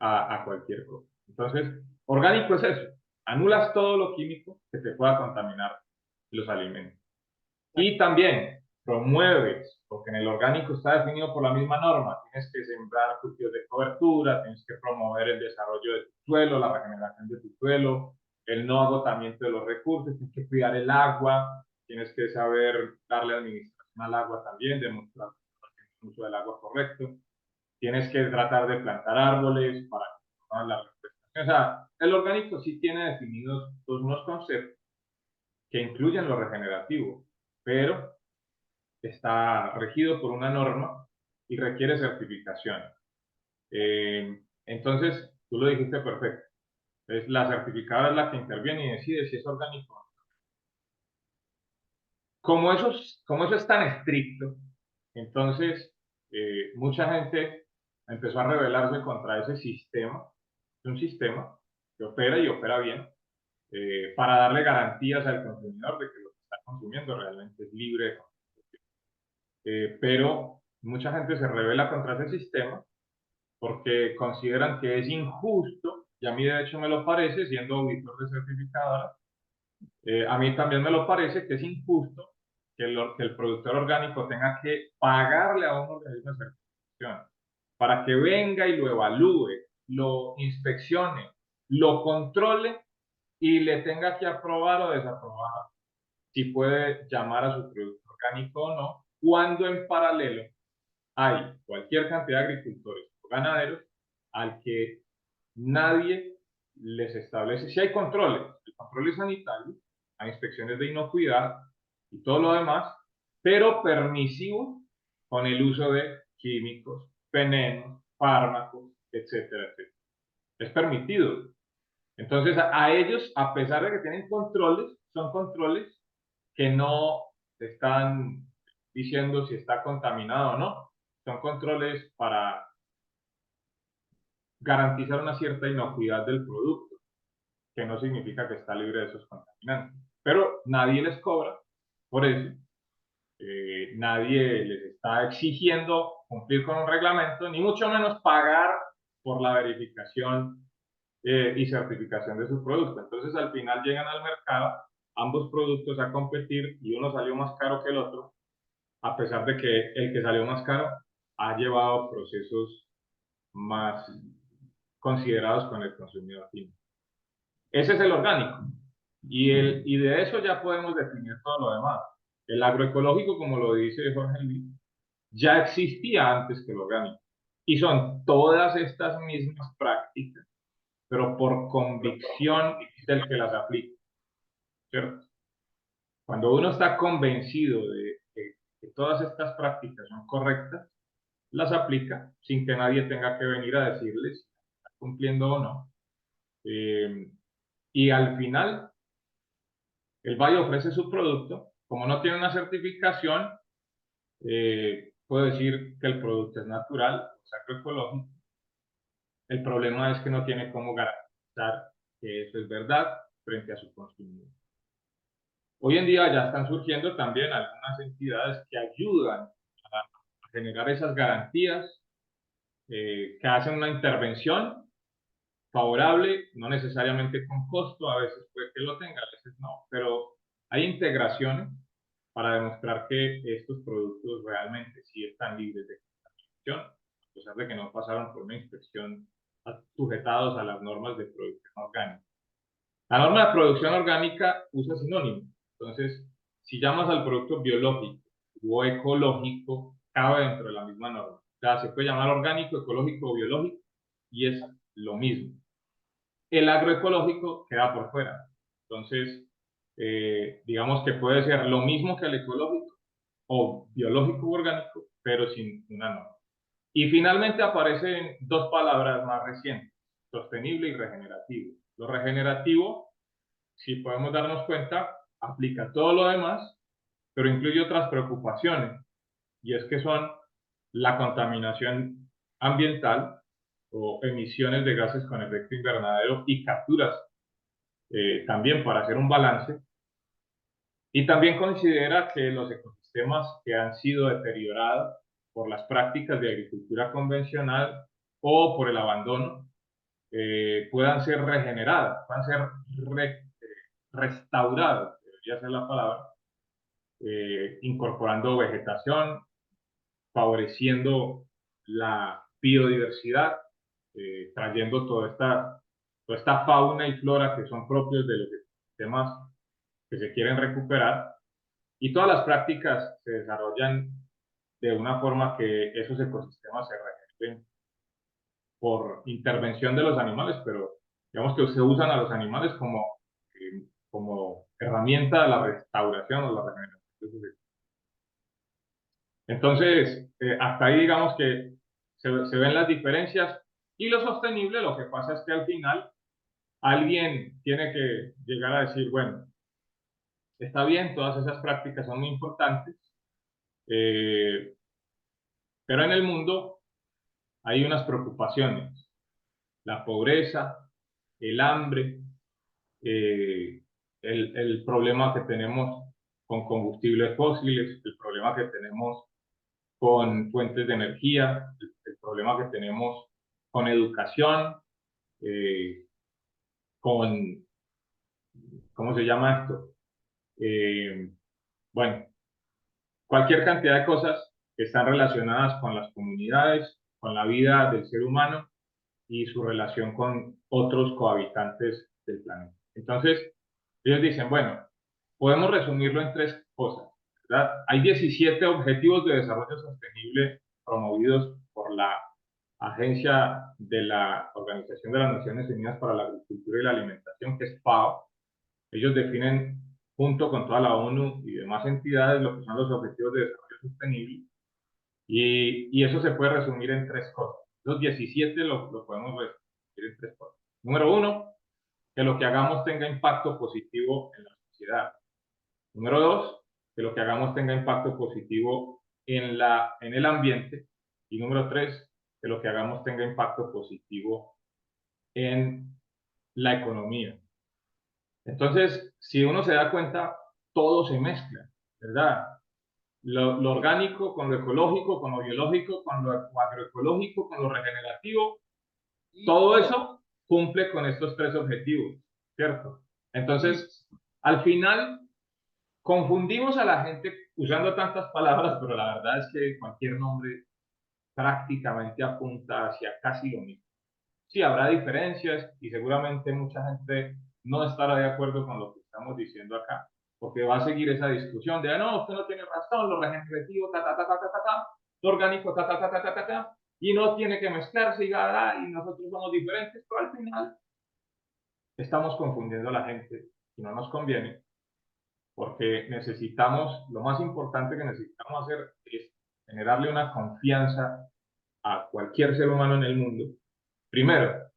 a cualquier cosa. Entonces, orgánico es eso, anulas todo lo químico que te pueda contaminar los alimentos. Y también promueves, porque en el orgánico está definido por la misma norma, tienes que sembrar cultivos de cobertura, tienes que promover el desarrollo de tu suelo, la regeneración de tu suelo, el no agotamiento de los recursos, tienes que cuidar el agua, tienes que saber darle administración al agua también, demostrar el uso del agua correcto, tienes que tratar de plantar árboles para que la refrigeración. O sea, el orgánico sí tiene definidos unos conceptos que incluyen lo regenerativo, pero está regido por una norma y requiere certificación. Entonces, tú lo dijiste perfecto. Es la certificada es la que interviene y decide si es orgánico. Como eso es tan estricto, entonces mucha gente empezó a rebelarse contra ese sistema. Es un sistema que opera y opera bien, para darle garantías al consumidor de que lo que está consumiendo realmente es libre de pero mucha gente se revela contra ese sistema porque consideran que es injusto, y a mí de hecho me lo parece, siendo auditor de certificadora, a mí también me lo parece que es injusto que el productor orgánico tenga que pagarle a un organismo de certificación para que venga y lo evalúe, lo inspeccione, lo controle y le tenga que aprobar o desaprobar si puede llamar a su producto orgánico o no, cuando en paralelo hay cualquier cantidad de agricultores o ganaderos al que nadie les establece. Si hay controles, el control es sanitario, hay inspecciones de inocuidad y todo lo demás, pero permisivo con el uso de químicos, venenos, fármacos, etcétera, etcétera. Es permitido. Entonces, a ellos, a pesar de que tienen controles, son controles que no están diciendo si está contaminado o no. Son controles para garantizar una cierta inocuidad del producto, que no significa que está libre de esos contaminantes. Pero nadie les cobra por eso. Nadie les está exigiendo cumplir con un reglamento, ni mucho menos pagar por la verificación y certificación de su producto. Entonces, al final llegan al mercado ambos productos a competir y uno salió más caro que el otro, a pesar de que el que salió más caro ha llevado procesos más considerados con el consumidor final. Ese es el orgánico. Y de eso ya podemos definir todo lo demás. El agroecológico, como lo dice Jorge Luis, ya existía antes que el orgánico. Y son todas estas mismas prácticas, pero por convicción del que las aplica, ¿cierto? Cuando uno está convencido de que todas estas prácticas son correctas, las aplica sin que nadie tenga que venir a decirles si está cumpliendo o no. Y al final, el Valle ofrece su producto. Como no tiene una certificación, puedo decir que el producto es natural, es agroecológico. El problema es que no tiene cómo garantizar que eso es verdad frente a su consumidor. Hoy en día ya están surgiendo también algunas entidades que ayudan a generar esas garantías, que hacen una intervención favorable, no necesariamente con costo, a veces puede que lo tenga, a veces no, pero hay integraciones para demostrar que estos productos realmente sí están libres de contaminación, a pesar de que no pasaron por una inspección sujetados a las normas de producción orgánica. La norma de producción orgánica usa sinónimos, entonces, si llamas al producto biológico o ecológico, cabe dentro de la misma norma. O sea, se puede llamar orgánico, ecológico o biológico y es lo mismo. El agroecológico queda por fuera. Entonces, digamos que puede ser lo mismo que el ecológico o biológico u orgánico, pero sin una norma. Y finalmente aparecen dos palabras más recientes, sostenible y regenerativo. Lo regenerativo, si podemos darnos cuenta, aplica todo lo demás, pero incluye otras preocupaciones, y es que son la contaminación ambiental o emisiones de gases con efecto invernadero y capturas también para hacer un balance. Y también considera que los ecosistemas que han sido deteriorados por las prácticas de agricultura convencional o por el abandono puedan ser regenerados, puedan ser restaurados, debería ser la palabra, incorporando vegetación, favoreciendo la biodiversidad, trayendo toda esta fauna y flora que son propios de los ecosistemas que se quieren recuperar, y todas las prácticas se desarrollan de una forma que esos ecosistemas se regeneren por intervención de los animales, pero digamos que se usan a los animales como herramienta de la restauración o la regeneración. Entonces, hasta ahí digamos que se ven las diferencias, y lo sostenible, lo que pasa es que al final alguien tiene que llegar a decir, bueno, está bien, todas esas prácticas son muy importantes, eh, pero en el mundo hay unas preocupaciones, la pobreza, el hambre, eh, el problema que tenemos con combustibles fósiles, el problema que tenemos con fuentes de energía, el problema que tenemos con educación, eh, con, ¿cómo se llama esto? Bueno, cualquier cantidad de cosas que están relacionadas con las comunidades, con la vida del ser humano y su relación con otros cohabitantes del planeta. Entonces, ellos dicen, bueno, podemos resumirlo en tres cosas, ¿verdad? Hay 17 objetivos de desarrollo sostenible promovidos por la Agencia de la Organización de las Naciones Unidas para la Agricultura y la Alimentación, que es FAO. Ellos definen, junto con toda la ONU y demás entidades, lo que son los objetivos de desarrollo sostenible, y eso se puede resumir en tres cosas. Los 17 lo podemos resumir en tres cosas. Número uno, que lo que hagamos tenga impacto positivo en la sociedad. Número dos, que lo que hagamos tenga impacto positivo en el ambiente. Y número 3, que lo que hagamos tenga impacto positivo en la economía. Entonces, si uno se da cuenta, todo se mezcla, ¿verdad? Lo orgánico con lo ecológico, con lo biológico, con lo agroecológico, con lo regenerativo, todo eso cumple con estos 3 objetivos, ¿cierto? Entonces, al final, confundimos a la gente usando tantas palabras, pero la verdad es que cualquier nombre prácticamente apunta hacia casi lo mismo. Sí, habrá diferencias y seguramente mucha gente no estará de acuerdo con lo que estamos diciendo acá, porque va a seguir esa discusión de, no, usted no tiene razón, lo regenerativo, lo orgánico, y no tiene que mezclarse y nosotros somos diferentes, pero al final estamos confundiendo a la gente y no nos conviene, porque necesitamos, lo más importante que necesitamos hacer es generarle una confianza a cualquier ser humano en el mundo. Primero,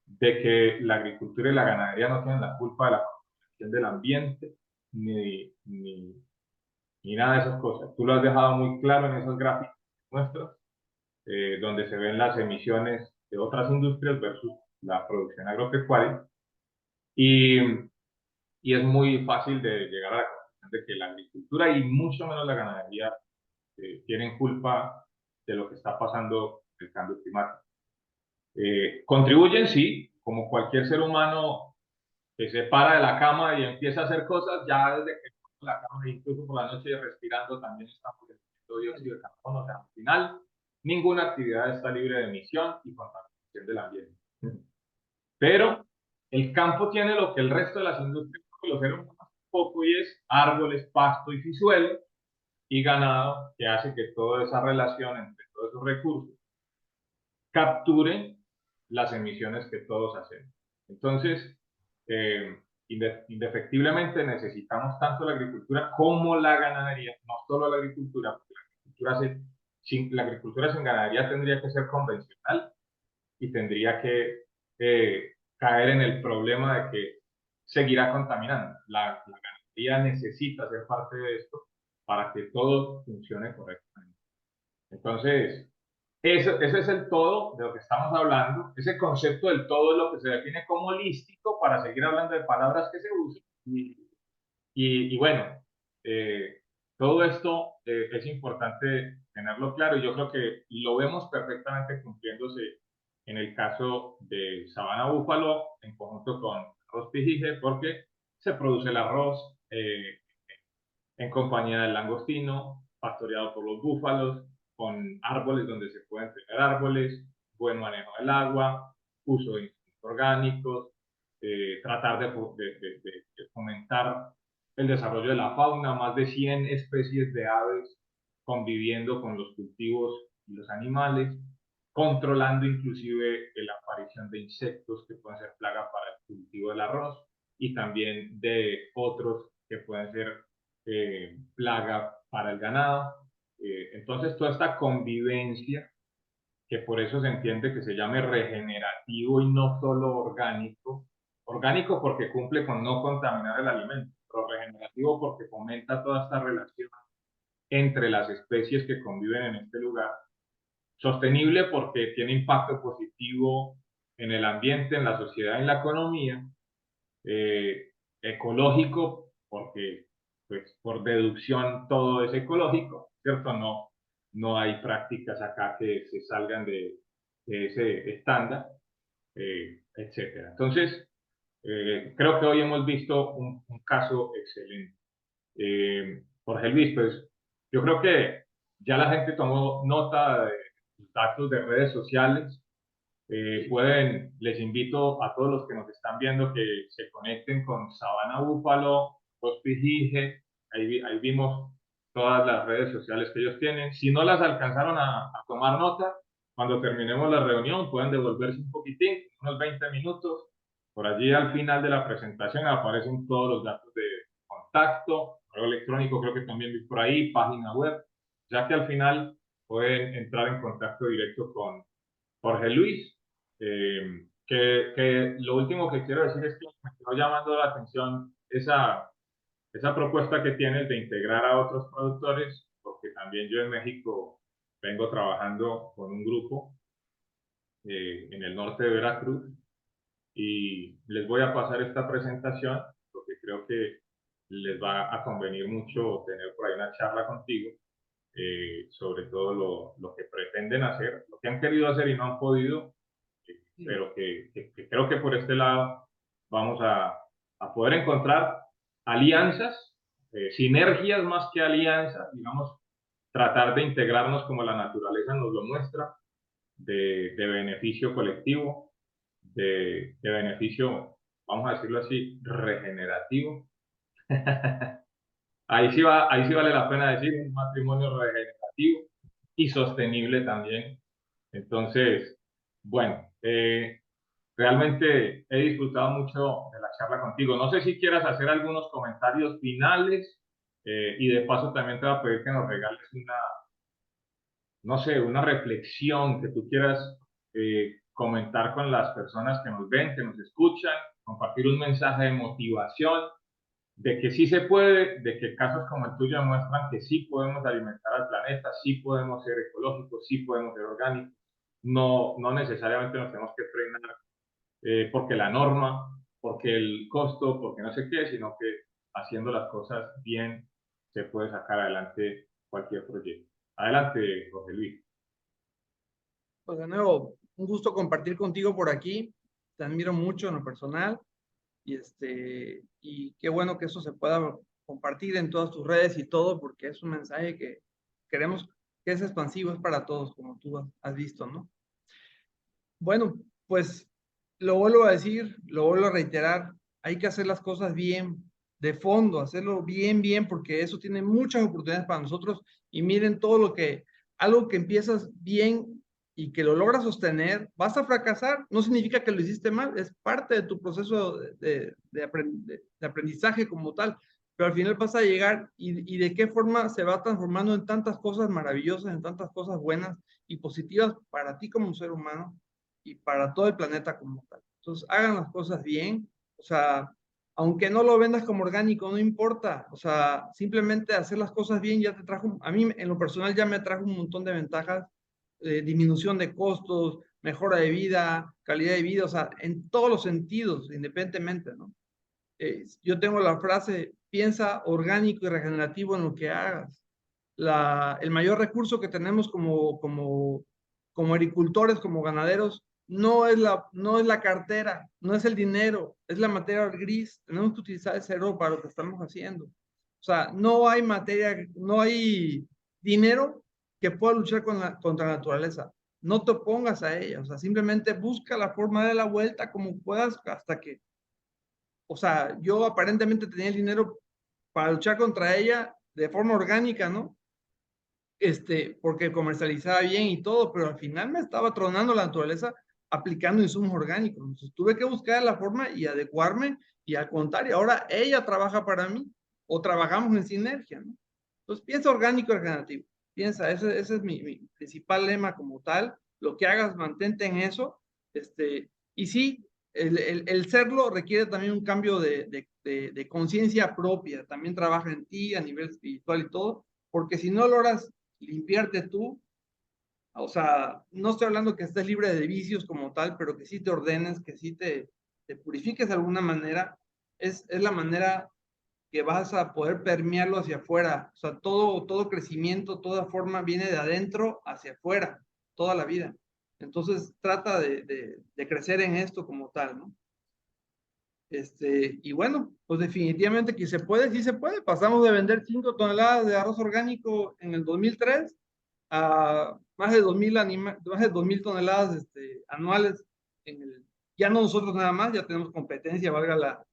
de que la agricultura y la ganadería no tienen la culpa de la contaminación del ambiente ni nada de esas cosas. Tú lo has dejado muy claro en esos gráficos nuestros, donde se ven las emisiones de otras industrias versus la producción agropecuaria. Y es muy fácil de llegar a la conclusión de que la agricultura y mucho menos la ganadería tienen culpa de lo que está pasando en el cambio climático. Contribuyen, sí, como cualquier ser humano que se para de la cama y empieza a hacer cosas, ya desde que está en la cama, incluso por la noche respirando, también estamos emitiendo dióxido de carbono. O sea, al final, ninguna actividad está libre de emisión y contaminación del ambiente. Pero el campo tiene lo que el resto de las industrias, los seres humanos, poco, y es árboles, pasto y suelo y ganado, que hace que toda esa relación entre todos esos recursos capturen las emisiones que todos hacemos. Entonces, indefectiblemente necesitamos tanto la agricultura como la ganadería, no solo la agricultura, porque la agricultura sin ganadería tendría que ser convencional y tendría que caer en el problema de que seguirá contaminando. La ganadería necesita ser parte de esto para que todo funcione correctamente. Entonces, ese es el todo de lo que estamos hablando. Ese concepto del todo es lo que se define como holístico para seguir hablando de palabras que se usan. Y bueno, eh, todo esto es importante tenerlo claro y yo creo que lo vemos perfectamente cumpliéndose en el caso de Sabana Búfalo en conjunto con Arroz Pijije, porque se produce el arroz en compañía del langostino, pastoreado por los búfalos, con árboles donde se pueden tener árboles, buen manejo del agua, uso de insumos orgánicos, tratar de fomentar el desarrollo de la fauna, más de 100 especies de aves conviviendo con los cultivos y los animales, controlando inclusive la aparición de insectos que pueden ser plaga para el cultivo del arroz y también de otros que pueden ser plaga para el ganado. Entonces, toda esta convivencia, que por eso se entiende que se llame regenerativo y no solo orgánico, orgánico porque cumple con no contaminar el alimento, pero regenerativo porque fomenta toda esta relación entre las especies que conviven en este lugar, sostenible porque tiene impacto positivo en el ambiente, en la sociedad, en la economía, ecológico, porque pues por deducción todo es ecológico, ¿cierto? No hay prácticas acá que se salgan de ese estándar, etcétera. Entonces, creo que hoy hemos visto un caso excelente. Jorge Luis, pues yo creo que ya la gente tomó nota de los datos de redes sociales. Les invito a todos los que nos están viendo que se conecten con Sabana Búfalo, Hospijije, ahí vimos todas las redes sociales que ellos tienen. Si no las alcanzaron a tomar nota, cuando terminemos la reunión pueden devolverse un poquitín, unos 20 minutos. Por allí al final de la presentación aparecen todos los datos de contacto, correo electrónico creo que también vi por ahí, página web, ya que al final pueden entrar en contacto directo con Jorge Luis. Que lo último que quiero decir es que me quedó llamando la atención esa esa propuesta que tienes de integrar a otros productores, porque también yo en México vengo trabajando con un grupo en el norte de Veracruz y les voy a pasar esta presentación porque creo que les va a convenir mucho tener por ahí una charla contigo sobre todo lo que pretenden hacer, lo que han querido hacer y no han podido, pero que creo que por este lado vamos a poder encontrar alianzas, sinergias más que alianzas, digamos, tratar de integrarnos como la naturaleza nos lo muestra, de beneficio colectivo, de beneficio, vamos a decirlo así, regenerativo. Ahí sí vale la pena decir un matrimonio regenerativo y sostenible también. Entonces, bueno, realmente he disfrutado mucho de la charla contigo. No sé si quieras hacer algunos comentarios finales y de paso también te voy a pedir que nos regales una, no sé, una reflexión que tú quieras comentar con las personas que nos ven, que nos escuchan, compartir un mensaje de motivación de que sí se puede, de que casos como el tuyo muestran que sí podemos alimentar al planeta, sí podemos ser ecológicos, sí podemos ser orgánicos, no necesariamente nos tenemos que frenar porque la norma, porque el costo, porque no sé qué, sino que haciendo las cosas bien se puede sacar adelante cualquier proyecto. Adelante, José Luis. Pues de nuevo, un gusto compartir contigo por aquí. Te admiro mucho en lo personal y qué bueno que eso se pueda compartir en todas tus redes y todo, porque es un mensaje que queremos que es expansivo, es para todos, como tú has visto, ¿no? Bueno, pues lo vuelvo a decir, lo vuelvo a reiterar, hay que hacer las cosas bien, de fondo, hacerlo bien, bien, porque eso tiene muchas oportunidades para nosotros y miren todo algo que empiezas bien y que lo logras sostener, vas a fracasar, no significa que lo hiciste mal, es parte de tu proceso de aprendizaje como tal, pero al final vas a llegar y de qué forma se va transformando en tantas cosas maravillosas, en tantas cosas buenas y positivas para ti como ser humano y para todo el planeta como tal. Entonces, hagan las cosas bien, o sea, aunque no lo vendas como orgánico, no importa, o sea, simplemente hacer las cosas bien ya te trajo, a mí en lo personal ya me trajo un montón de ventajas, disminución de costos, mejora de vida, calidad de vida, o sea, en todos los sentidos, independientemente, ¿no? Yo tengo la frase, piensa orgánico y regenerativo en lo que hagas. El mayor recurso que tenemos como agricultores, como ganaderos, no es la cartera, no es el dinero, es la materia gris. Tenemos que utilizar ese oro para lo que estamos haciendo. O sea, no hay materia, no hay dinero que pueda luchar contra la naturaleza. No te opongas a ella, o sea, simplemente busca la forma de la vuelta como puedas hasta que, o sea, yo aparentemente tenía el dinero para luchar contra ella de forma orgánica, ¿no? Porque comercializaba bien y todo, pero al final me estaba tronando la naturaleza aplicando insumos orgánicos. Entonces tuve que buscar la forma y adecuarme y al contrario, ahora ella trabaja para mí o trabajamos en sinergia, ¿no? Entonces piensa orgánico y regenerativo. Piensa, ese es mi principal lema como tal. Lo que hagas, mantente en eso. Y sí, el serlo requiere también un cambio de conciencia propia. También trabaja en ti a nivel espiritual y todo, porque si no logras limpiarte tú, o sea, no estoy hablando que estés libre de vicios como tal, pero que sí te ordenes, que sí te purifiques de alguna manera, es la manera que vas a poder permearlo hacia afuera. O sea, todo crecimiento, toda forma viene de adentro hacia afuera, toda la vida. Entonces, trata de crecer en esto como tal, ¿no? Y bueno, pues definitivamente que se puede, sí se puede. Pasamos de vender 5 toneladas de arroz orgánico en el 2003 a más de 2,000 toneladas anuales. Ya no nosotros nada más, ya tenemos competencia, valga la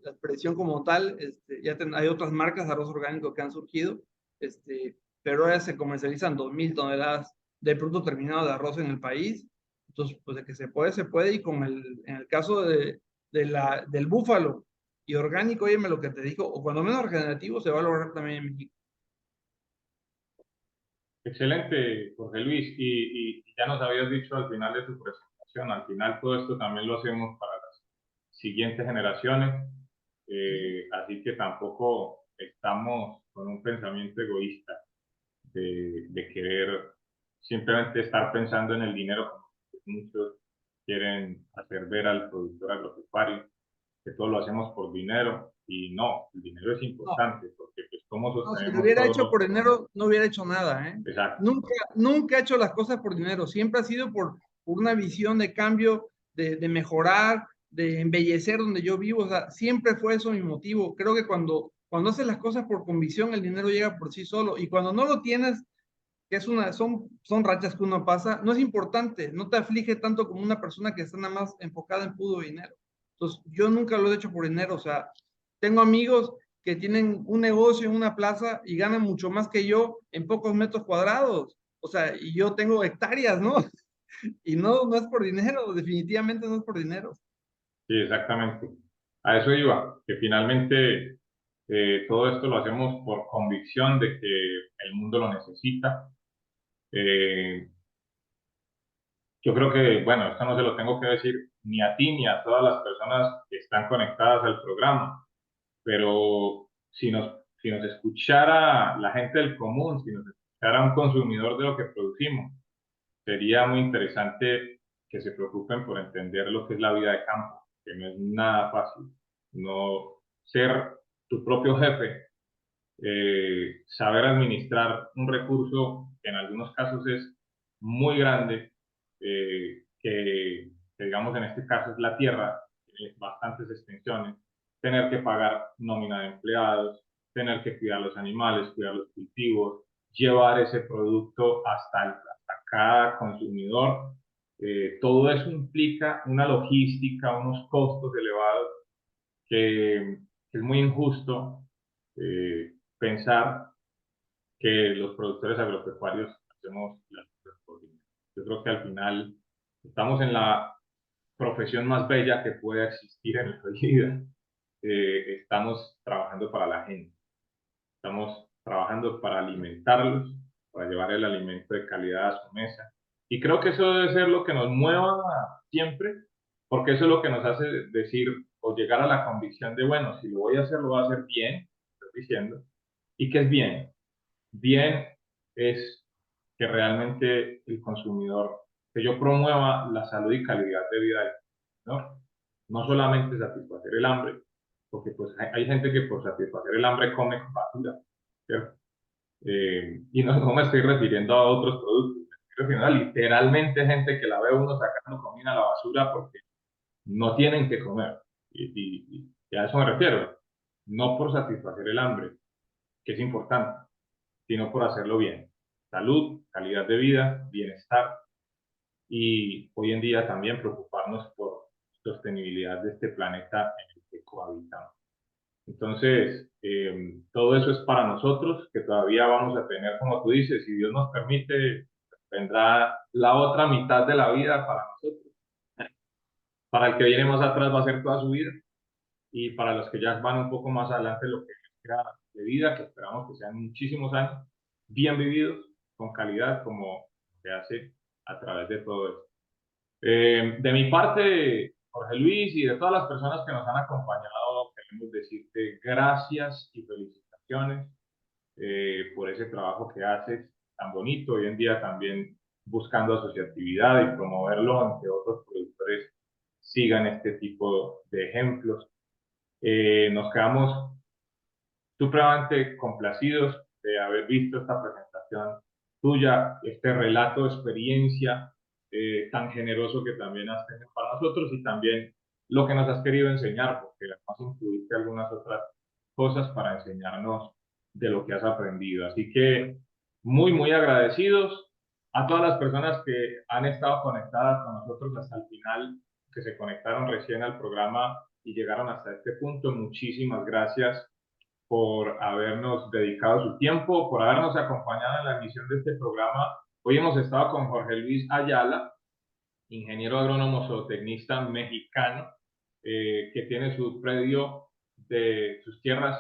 expresión como tal. Hay otras marcas de arroz orgánico que han surgido, pero ahora se comercializan 2,000 toneladas de producto terminado de arroz en el país. Entonces, pues de que se puede, y en el caso del búfalo y orgánico, oye, lo que te dijo, o cuando menos regenerativo, se va a lograr también en México. Excelente, Jorge Luis. Y ya nos habías dicho al final de tu presentación, al final todo esto también lo hacemos para las siguientes generaciones. así que tampoco estamos con un pensamiento egoísta de querer simplemente estar pensando en el dinero, como muchos quieren hacer ver al productor agropecuario, que todo lo hacemos por dinero, y no, el dinero es No, importante, porque pues cómo no, si lo sostenemos hubiera todos hecho los... por dinero, no hubiera hecho nada, ¿eh? Exacto, Nunca, nunca he hecho las cosas por dinero, siempre ha sido por una visión de cambio, de mejorar, de embellecer donde yo vivo, o sea, siempre fue eso mi motivo. Creo que cuando haces las cosas por convicción, el dinero llega por sí solo, y cuando no lo tienes, que son rachas que uno pasa, no es importante, no te aflige tanto como una persona que está nada más enfocada en puro dinero. Entonces, yo nunca lo he hecho por dinero, o sea, tengo amigos que tienen un negocio en una plaza y ganan mucho más que yo en pocos metros cuadrados, o sea, y yo tengo hectáreas, ¿no? Y no, no es por dinero, definitivamente no es por dinero. sí, exactamente. A eso iba, que finalmente todo esto lo hacemos por convicción de que el mundo lo necesita. Eh, yo creo que, bueno, esto no se lo tengo que decir ni a ti ni a todas las personas que están conectadas al programa, pero si nos escuchara la gente del común, si nos escuchara un consumidor de lo que producimos, sería muy interesante que se preocupen por entender lo que es la vida de campo, que no es nada fácil. No ser tu propio jefe, saber administrar un recurso que en algunos casos es muy grande, que digamos en este caso es la tierra, tiene bastantes extensiones, tener que pagar nómina de empleados, tener que cuidar los animales, cuidar los cultivos, llevar ese producto hasta cada consumidor. Todo eso implica una logística, unos costos elevados que es muy injusto pensar que los productores agropecuarios hacemos las cosas por dinero. Yo creo que al final estamos en la profesión más bella que pueda existir en la vida. Estamos trabajando para la gente, estamos trabajando para alimentarlos, para llevar el alimento de calidad a su mesa. Y creo que eso debe ser lo que nos mueva siempre, porque eso es lo que nos hace decir o llegar a la convicción de, bueno, si lo voy a hacer, lo voy a hacer bien, estoy diciendo. ¿Y qué es bien? Bien es que realmente el consumidor, que yo promueva la salud y calidad de vida del consumidor, no solamente satisfacer el hambre, porque pues hay gente que por satisfacer el hambre come basura, ¿cierto? Y no me estoy refiriendo a otros productos, me estoy refiriendo a literalmente gente que la ve uno sacando comida a la basura porque no tienen que comer. Y a eso me refiero, no por satisfacer el hambre, que es importante, sino por hacerlo bien. Salud, calidad de vida, bienestar y hoy en día también preocuparnos por sostenibilidad de este planeta en el que cohabitamos. Entonces, todo eso es para nosotros, que todavía vamos a tener, como tú dices, si Dios nos permite, vendrá la otra mitad de la vida para nosotros. Para el que viene más atrás va a ser toda su vida, y para los que ya van un poco más adelante, lo que les queda de vida, que esperamos que sean muchísimos años, bien vividos, con calidad, como se hace a través de todo esto. De mi parte, Jorge Luis, y de todas las personas que nos han acompañado, queremos decirte gracias y felicitaciones por ese trabajo que haces tan bonito. Hoy en día también buscando asociatividad y promoverlo, aunque otros productores sigan este tipo de ejemplos. Nos quedamos supremamente complacidos de haber visto esta presentación tuya, este relato de experiencia tan generoso que también has tenido para nosotros, y también lo que nos has querido enseñar, porque además incluiste algunas otras cosas para enseñarnos de lo que has aprendido. Así que muy agradecidos a todas las personas que han estado conectadas con nosotros hasta el final, que se conectaron recién al programa y llegaron hasta este punto. Muchísimas gracias por habernos dedicado su tiempo, por habernos acompañado en la emisión de este programa. Hoy hemos estado con Jorge Luis Ayala, ingeniero agrónomo zootecnista mexicano, que tiene su predio de sus tierras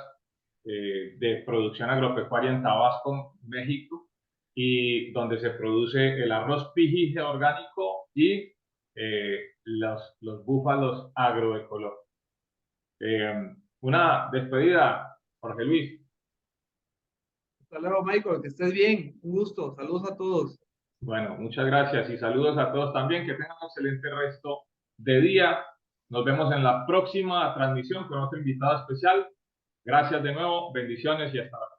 de producción agropecuaria en Tabasco, México, y donde se produce el arroz pijije orgánico y los búfalos agroecológicos. Una despedida, Jorge Luis. Hasta luego, Michael, que estés bien. Un gusto. Saludos a todos. Bueno, muchas gracias y saludos a todos también. Que tengan un excelente resto de día. Nos vemos en la próxima transmisión con otro invitado especial. Gracias de nuevo, bendiciones y hasta la próxima.